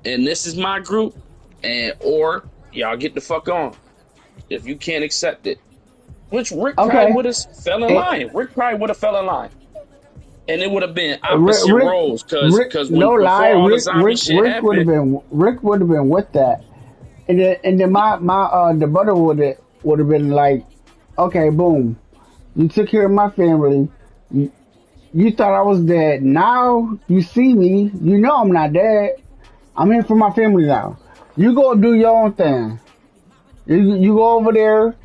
and this is my group, and or y'all get the fuck on if you can't accept it. Which Rick probably Okay, would have fell in it, line. Rick probably would have fell in line, and it would have been Rick, opposite Rick, roles, Rick, cause when no lie, before all the zombie shit happened, Rick would have been with that, and then my the brother would have been like, okay, boom, you took care of my family. You, you thought I was dead. Now you see me. You know I'm not dead. I'm here for my family now. You go do your own thing. You go over there,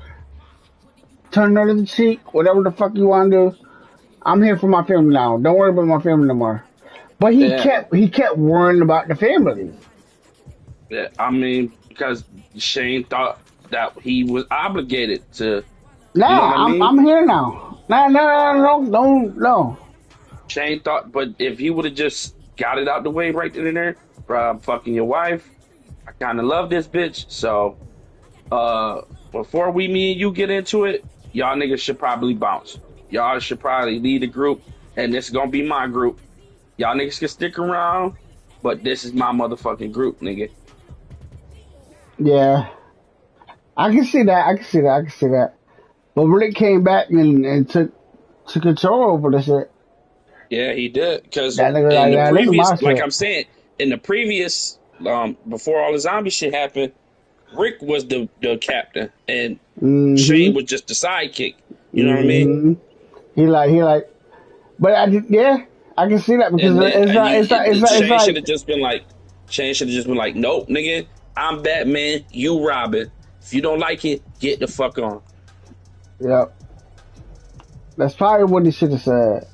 turn another cheek, whatever the fuck you want to do. I'm here for my family now. Don't worry about my family no more. But yeah, he kept worrying about the family. yeah. I mean, because Shane thought that he was obligated to, you know what Nah, I mean? I'm here now. Nah, no. Shane thought, but if he would have just got it out the way right then and there, bro, I'm fucking your wife. I kind of love this bitch. So, before me and you get into it, y'all niggas should probably bounce. Y'all should probably lead the group, and this is gonna be my group. Y'all niggas can stick around, but this is my motherfucking group, nigga. Yeah, I can see that. I can see that. I can see that. But Rick came back and took control over the shit. Yeah, he did. Because That nigga in like, the yeah, this is previous, my like shit. I'm saying, in the previous, before all the zombie shit happened, Rick was the captain, and Mm-hmm. Shane was just the sidekick. You know what I mean? Mm-hmm. He like, but yeah, I can see that because And then it's Shane should like, have just been like, Shane should have just been like, nope, nigga, I'm Batman, you Robin. If you don't like it, get the fuck on. yeah, that's probably what he should have said,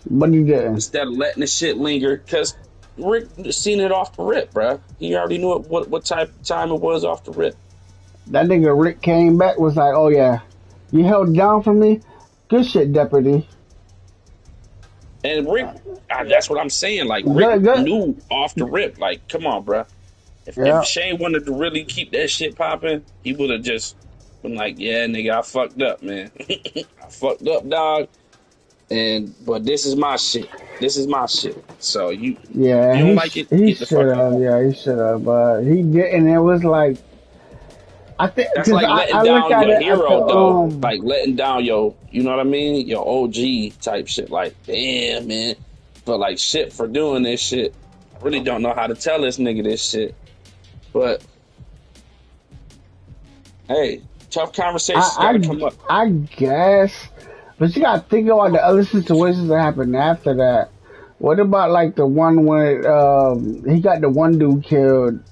but he didn't. Instead of letting the shit linger, because Rick seen it off the rip, bruh. He already knew what type of time it was off the rip. That nigga Rick came back was like, oh yeah, you held it down for me. Good shit, deputy. And Rick, that's what I'm saying. Like Rick Good. knew off the rip. Like, come on, bruh. If Yeah, Shane wanted to really keep that shit popping, he would have just been like, "Yeah, nigga, I fucked up, man. I fucked up, dog. And but this is my shit. This is my shit. So if yeah, you don't like it, he get the fuck should have. on." Yeah, he should have, but he didn't. It was like, I think That's because like letting I look down at your it at the hero, though. Like letting down your, you know what I mean? Your OG type shit. Like, damn, man. But like shit for doing this shit. I really don't know how to tell this nigga this shit. But hey, tough conversations got to I come up. I guess, but you gotta think about the other situations that happened after that. What about like the one where he got the one dude killed?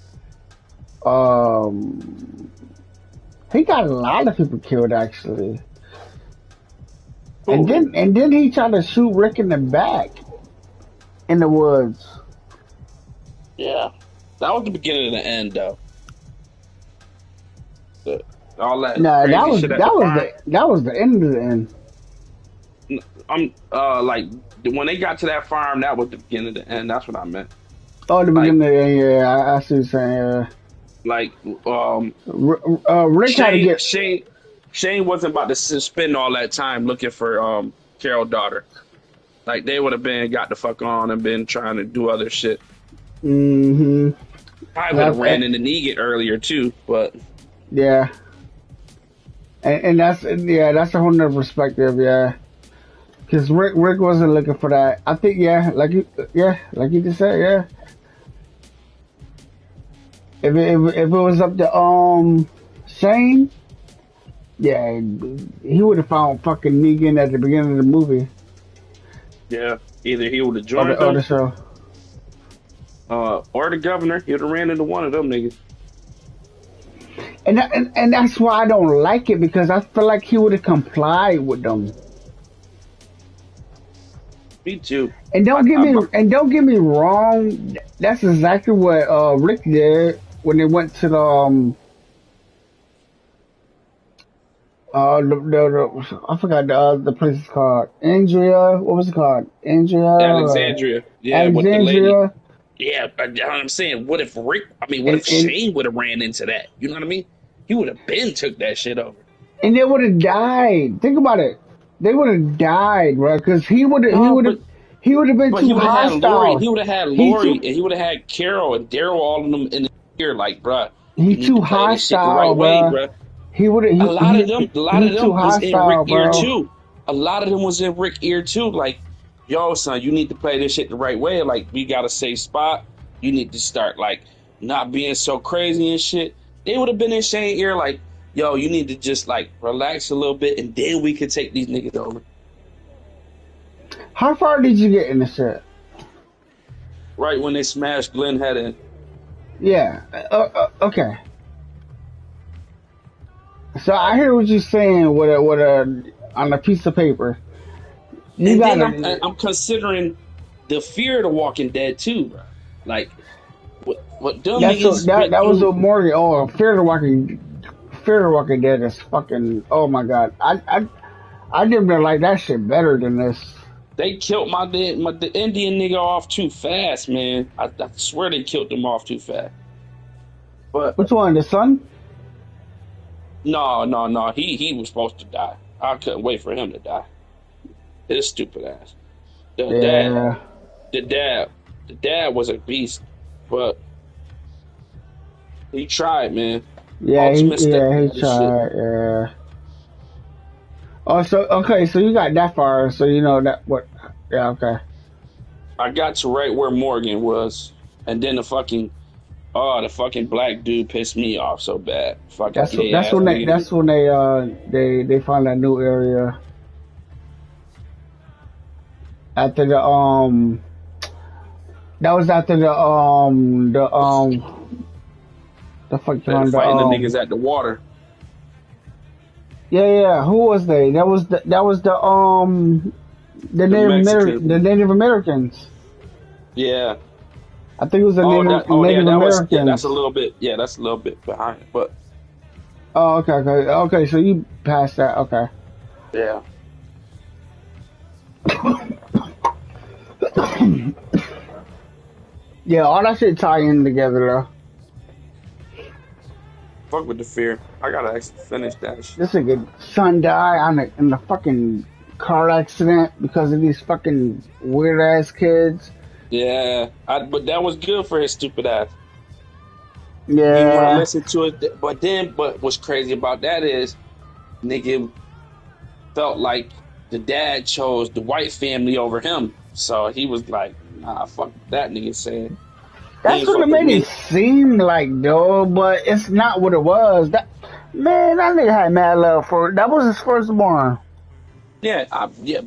Um, he got a lot of people killed actually, Ooh, and then he tried to shoot Rick in the back in the woods. yeah. That was the beginning of the end, though. The, all that No, crazy shit at the farm. that was the end of the end. I'm like when they got to that farm, that was the beginning of the end. That's what I meant. Oh, the Like beginning of the end. Yeah, I see what you're saying. Yeah. like Rick tried to Shane get. Shane Shane wasn't about to spend all that time looking for Carol's daughter. Like they would have been got the fuck on and been trying to do other shit. Mm-hmm. I would have ran into Negan earlier too, but Yeah, and that's a whole nother perspective. Yeah, Because Rick wasn't looking for that. I think like you just said, yeah. If it was up to Shane, yeah, he would have found fucking Negan at the beginning of the movie Yeah, either he would have or joined the them, show. or the governor. He'd have ran into one of them niggas. And that's why I don't like it because I feel like he would have complied with them. Me too. And I, don't get me wrong. That's exactly what Rick did when they went to I forgot the place is called Andrea. What was it called? Alexandria. Yeah, with the lady. Alexandria. Yeah, but I'm saying, what if Rick? I mean, what And, if and Shane would have ran into that? You know what I mean? He would have been took that shit over. and they would have died. Think about it. They would have died, right? Because No, but he would have been he too would have had Lori. hostile. He would have had He Lori, too and he would have had Carol and Daryl, all of them in the ear. Like, bruh, he you need too to play this shit the hostile, right way, bro. bruh. He would have A lot he of too them was in Rick hostile, ear bro. too. A lot of them was in Rick ear too. Like, yo, son, you need to play this shit the right way. Like, we got a safe spot. You need to start like not being so crazy and shit. They would have been in Shane ear like, yo, you need to just like relax a little bit, and then we could take these niggas over. How far did you get in the shit? Right when they smashed Glenn head in. Yeah. Okay. So I hear what you're saying with a on a piece of paper. You And then gotta. I'm considering the fear of the Walking Dead too, bro. Like what dumb niggas went That was through. a Morgan. Oh, Fear the Walking Dead is fucking. Oh my god. I didn't really like that shit better than this. They killed the Indian nigga off too fast, man. I swear they killed him off too fast. But Which one? The son? no. He was supposed to die. I couldn't wait for him to die. His stupid ass. The dad, Yeah. the dad was a beast, but he tried, man. Yeah. Ultimate He stepdad shit. tried. Yeah. Oh, so okay. So you got that far. So you know that what? Yeah. Okay. I got to right where Morgan was, and then the fucking black dude pissed me off so bad. Fucking gay ass nigga. That's when they found that new area after that was after the fuck They on the fighting the niggas at the water. yeah, who was they? That was the The Mexican. The Native Americans. Yeah. I think it was the Native That was Americans. that's a little bit behind, but Oh, okay. So you passed that. Okay. yeah. Yeah, all that shit tie in together though. Fuck with the fear. I gotta actually finish that shit. This nigga son died in a fucking car accident because of these fucking weird ass kids. Yeah, but that was good for his stupid ass. He didn't want to Yeah, listen to it. But what's crazy about that is, nigga felt like the dad chose the white family over him. So he was like, nah, fuck that nigga said. He that's ain't what it fuck with made me. it seem like though, but it's not what it was. That nigga had mad love for that was his firstborn. Yeah,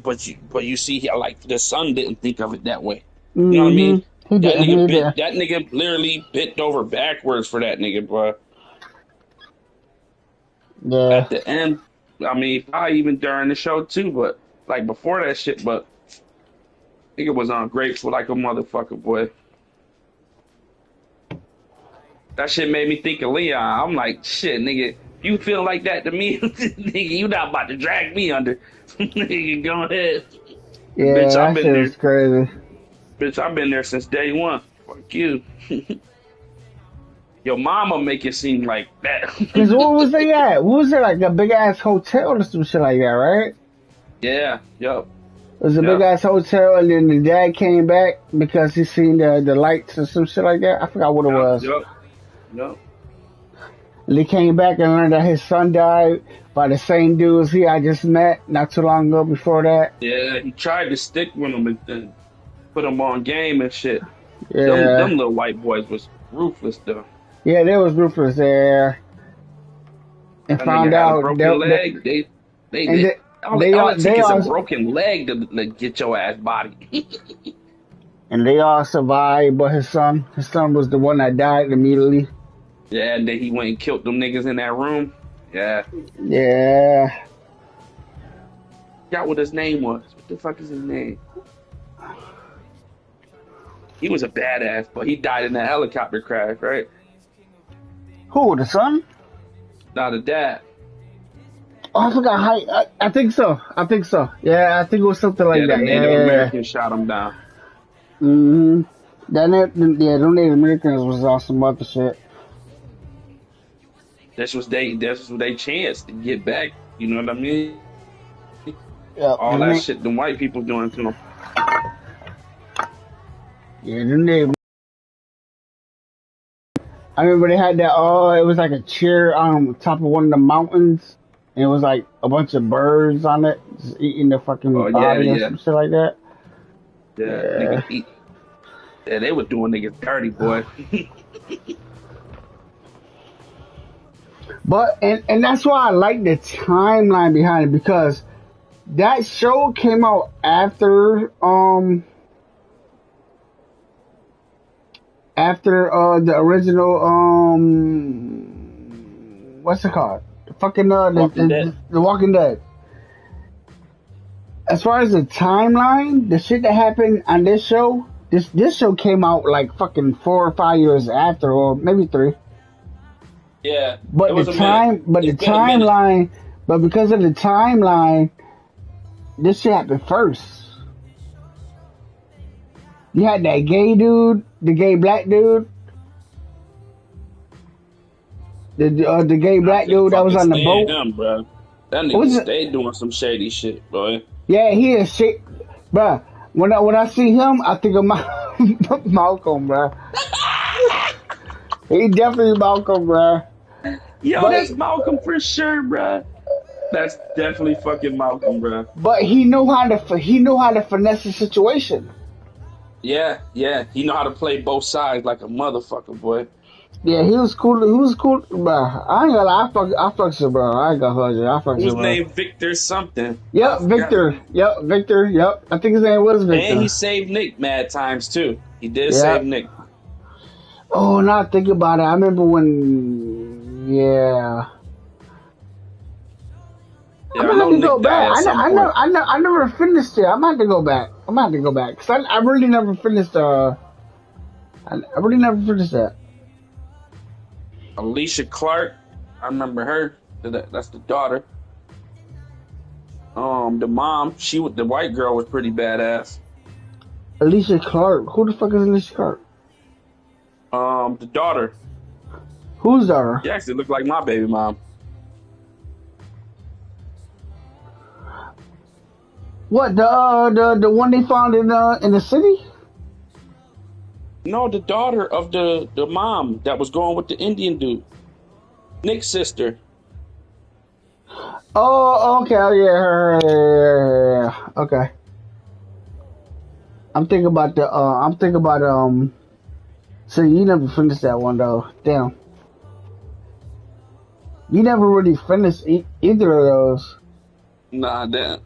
but you see, like the son didn't think of it that way. You know what I Mm-hmm. mean? He That did. nigga He did. that nigga literally bent over backwards for that nigga, bro. Yeah. At the end, I mean, probably even during the show too, but like before that shit, but nigga was ungrateful like a motherfucker, boy. That shit made me think of Leon. I'm like, shit, nigga, you feel like that to me, nigga, you not about to drag me under. Nigga, go ahead. Yeah, Bitch, I've that been shit there. was crazy. Bitch, I've been there since day one. Fuck you. Your mama make it seem like that. Cause what was they at? What was it like a big ass hotel or some shit like that, right? Yeah, yup. It was a big ass hotel, and then the dad came back because he seen the lights or some shit like that. I forgot what it was. Yup. Yup. And he came back and learned that his son died by the same dudes he I just met not too long ago before that. Yeah, he tried to stick with him and put him on game and shit. Them Yeah. little white boys was ruthless though. Yeah, there was Rufus there. And That nigga found had a out broken leg. They, and they all it they take is a all broken leg to get your ass body. and they all survived, but his son was the one that died immediately. Yeah, and then he went and killed them niggas in that room. Yeah. Yeah. Forgot what his name was. What the fuck is his name? He was a badass, but he died in a helicopter crash, right? Who, the son? Not the dad. Oh, I forgot how. I think so. I think so. Yeah, I think it was something like Yeah, the that. Native Yeah. American shot him down. Mm-hmm. Them Native Americans was on some other shit. This was they chance to get back. You know what I mean? Yep. All that shit the white people doing to them. Yeah, them Native. I remember they had that. Oh, it was like a chair on top of one of the mountains, and it was like a bunch of birds on it, just eating the Oh fucking yeah, body or yeah, some shit like that. yeah. Yeah. Niggas eat. Yeah, they were doing niggas dirty, boy. But and that's why I like the timeline behind it because that show came out after the original what's it called? The fucking Walking Dead. the Walking Dead. As far as the timeline, the shit that happened on this show, this show came out like fucking 4 or 5 years after, or maybe 3. Yeah, But it the was a minute. It's been a minute. timeline, but because of the timeline, this shit happened first. You had that gay dude, the gay black dude, the gay I black couldn't dude that was fucking on the stand boat. him, bro. That What nigga was it? stayed doing some shady shit, boy. Yeah, he is shit, bruh. When I see him, I think of Malcolm, bruh. He definitely Malcolm, bruh. Yo, But that's Malcolm for sure, bro. That's definitely fucking Malcolm, bro. but he knew how to finesse the situation. Yeah, yeah. He know how to play both sides like a motherfucker, boy. Yeah, he was cool. He was cool, bruh. I ain't gonna lie, I fucks with bro. I ain't gonna hold you. I fucks His with bro. name Victor something. I Yep, forgot. Victor. Yep, Victor. Yep. I think his name was And Victor. he saved Nick mad times too. He did Yeah. save Nick. Oh, now I think about it. I remember when. Yeah. Yeah, I'm I gonna know have to go Nick back. died at some point. I never finished it. I'm gonna have to go back. I'm gonna have to go back because I really never finished. I really never finished that. Alicia Clark, I remember her. That's the daughter. The mom, the white girl was pretty badass. Alicia Clark. Who the fuck is Alicia Clark? The daughter, Whose daughter? she actually looked like my baby mom. What the one they found in the city? No, the daughter of the mom that was going with the Indian dude, Nick's sister. Oh, okay. Oh, yeah, her. Yeah. Okay. I'm thinking about So you never finished that one though. Damn. You never really finished either of those. Nah, damn.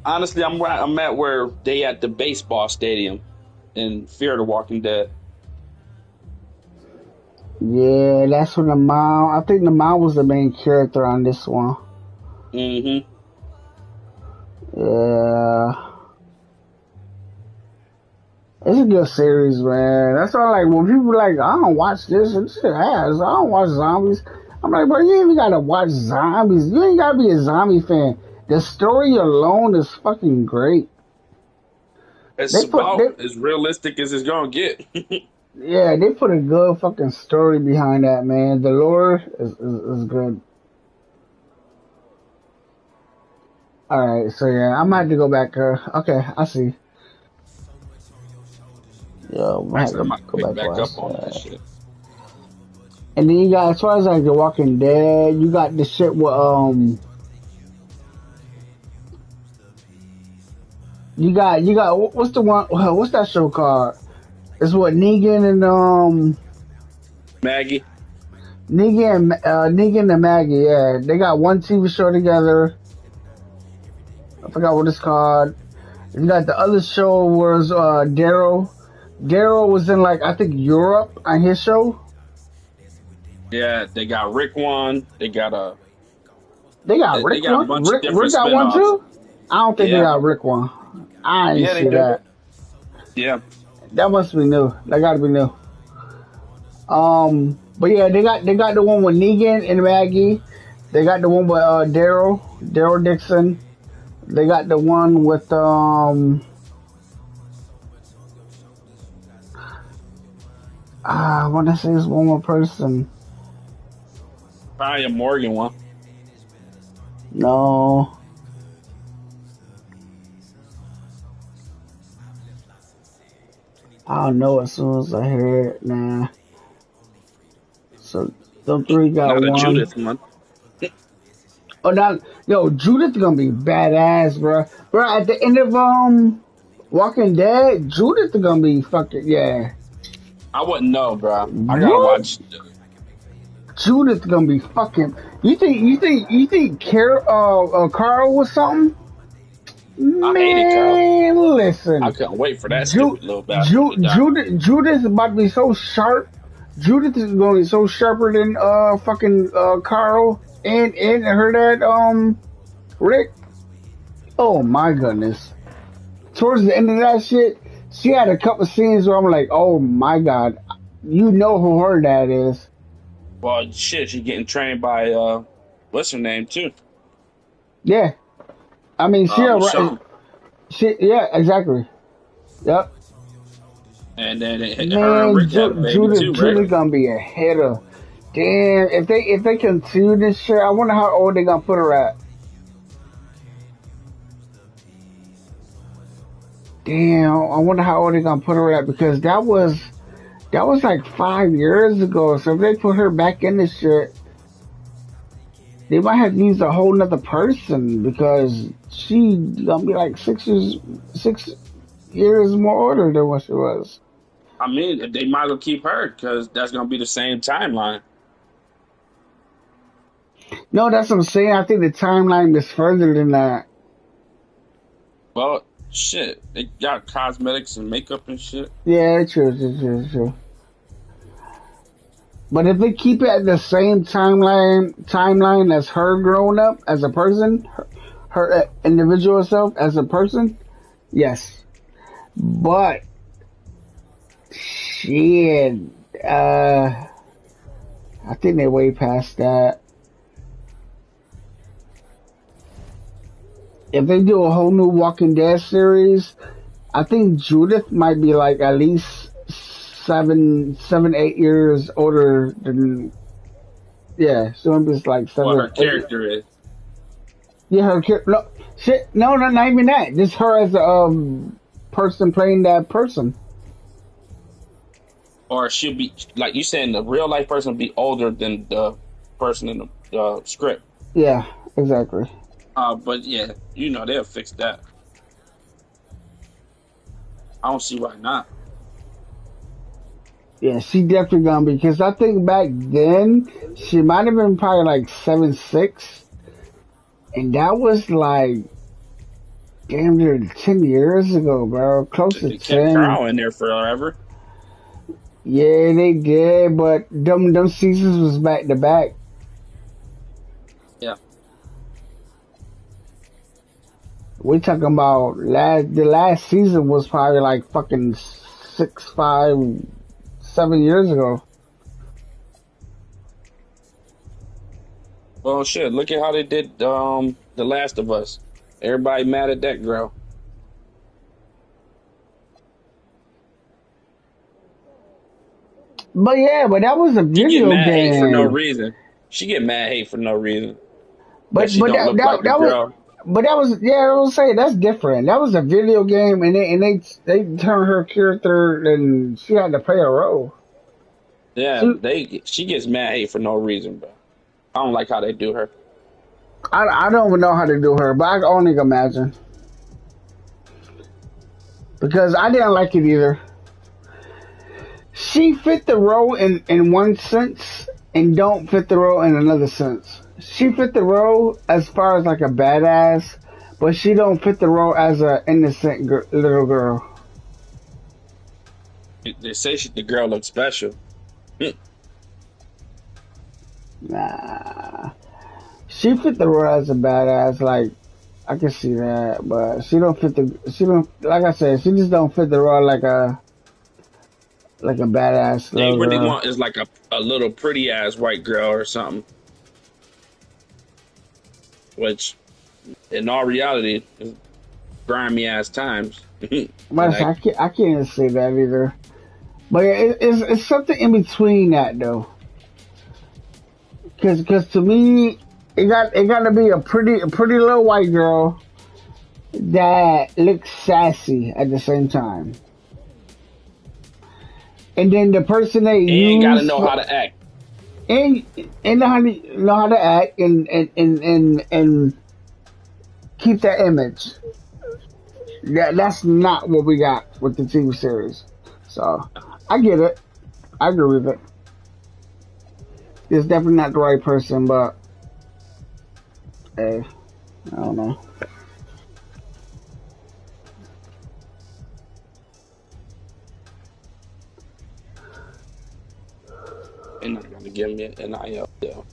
Honestly, I'm at where they at the baseball stadium in Fear the Walking Dead. Yeah, that's when the mom. I think the mom was the main character on this one. Mm-hmm. Yeah. It's a good series, man. That's why, like, when people like, I don't watch this, and shit ass. I don't watch zombies. I'm like, bro, you ain't even gotta watch zombies. You ain't gotta be a zombie fan. The story alone is fucking great. It's They put, about they, as realistic as it's gonna get. yeah, they put a good fucking story behind that, man. The lore is good. Alright, so yeah, I'm gonna have to go back there. Okay, I see. Yeah, I'm gonna have Actually, I to might go pick back back watch up on that that. shit. And then you got, as far as like The Walking Dead, you got the shit with you got what's the one? What's that show called? It's what Negan and Maggie. Negan and Maggie. Yeah, they got one TV show together. I forgot what it's called. You got the other show was Daryl. Daryl was in like I think Europe on his show. Yeah, they got Rick one. They got a They got they Rick got a one. bunch of Rick different got one spinoffs. too. I don't think they Yeah, got Rick one. I ain't yeah, they see do. that. Yeah, That must be new. That got to be new. But yeah, they got the one with Negan and Maggie. They got the one with Daryl Dixon. They got the one with I want to say it's one more person. probably a Morgan one. No, I'll know as soon as I hear it. Nah. So them three got Not a one. Judith one. Oh, now, yo, Judith gonna be badass, bro. Bro, at the end of Walking Dead, Judith gonna be fucking yeah. I wouldn't know, bro. I gotta What? watch. Judith gonna be fucking. You think Carl was something? I hated Carol. Man, I listen, couldn't wait for that Ju- stupid little bastard to die. Judith is about to be so sharp. Judith is going to be so sharper than fucking Carl and her dad Rick. Oh my goodness! Towards the end of that shit, she had a couple scenes where I'm like, oh my god, you know who her dad is. Well, shit, she's getting trained by what's her name too? Yeah, I mean Michonne. she yeah, exactly. Yep. And then her and Man, Rick have a baby too, Judith right? gonna be a hitter. Damn, if they continue this shit, I wonder how old they gonna put her at. Damn, I wonder how old they gonna put her at because that was like 5 years ago. So if they put her back in this shit, they might have used a whole nother person because she gonna be like 6 years more older than what she was. I mean, they might as well keep her because that's gonna be the same timeline. No, that's what I'm saying. I think the timeline is further than that. Well, shit, they got cosmetics and makeup and shit. Yeah, true. But if they keep it at the same timeline as her growing up as a person, her individual self as a person, yes. But shit, I think they way past that. If they do a whole new Walking Dead series, I think Judith might be like at least 8 years older than. Yeah, so I'm just like What her 7, 8. character is, Yeah, no, shit, no, not even that. Just her as a person playing that person. or she'll be like you saying the real life person be older than the person in the script. Yeah, exactly. But yeah, you know they'll fix that. I don't see why not. Yeah, she definitely gonna be because I think back then she might have been probably like 7'6", and that was like damn near 10 years ago, bro. Close to They kept 10. Carl in there forever. Yeah, they did, but them seasons was back to back. Yeah. We talking about the last season was probably like fucking 6, 5, 7 years ago. Well, shit. Look at how they did The Last of Us. Everybody mad at that girl. But yeah, but that was a She get video mad hate for no game. reason. She get mad hate for no reason. That But she but don't that look that, like the that was girl. but that was yeah. I was saying that's different. That was a video game, and they turned her character, and she had to play a role. Yeah, She, she gets mad hate for no reason, bro. I don't like how they do her. I don't even know how to do her, but I can only imagine because I didn't like it either. She fit the role in one sense and don't fit the role in another sense. She fit the role as far as like a badass, but she don't fit the role as a innocent little girl. They say the girl looks special. Nah, she fit the role as a badass. Like I can see that, but she don't fit the. She don't like I said. She just don't fit the role like a badass They little what they girl. want is like a little pretty ass white girl or something, which in all reality is grimy ass times. But Like I can't even say that either. But it's something in between that though. Cause to me, it got to be a pretty little white girl that looks sassy at the same time. And then the person they and gotta use know for how to act. and and know how to act and keep that image. That's not what we got with the TV series. So I get it. I agree with it. It's definitely not the right person, but hey, I don't know. They're not gonna give me an IL deal.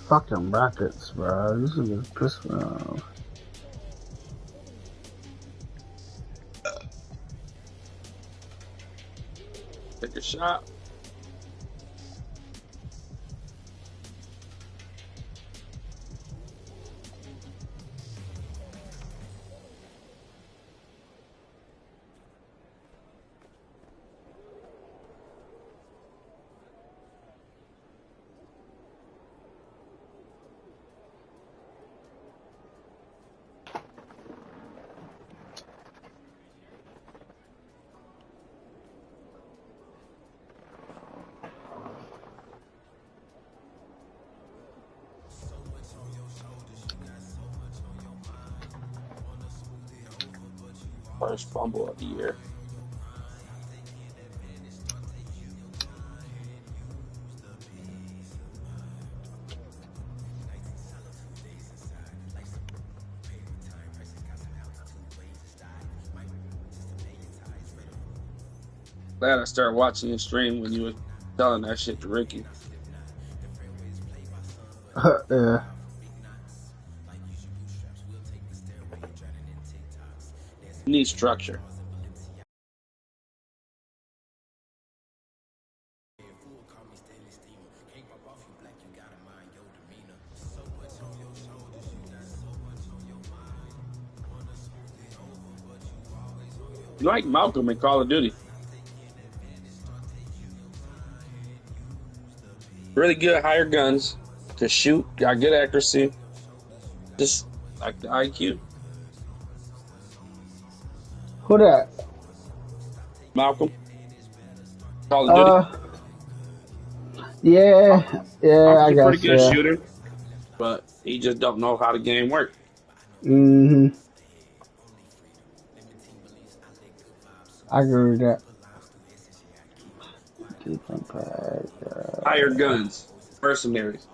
Fucking Rockets, bro. This is just piss me off. Take a shot. First fumble of the year. Glad I started watching your stream when you were telling that shit to Ricky. Yeah. You need structure. You like Malcolm in Call of Duty. Really good, higher guns, can shoot, got good accuracy. Just like the IQ. Who that? Malcolm, Call of Duty. Uh, yeah, yeah, I Malcolm's a pretty guess, good yeah. shooter, but he just don't know how the game works. hmm I agree with that. Keep impact. Higher guns, mercenaries.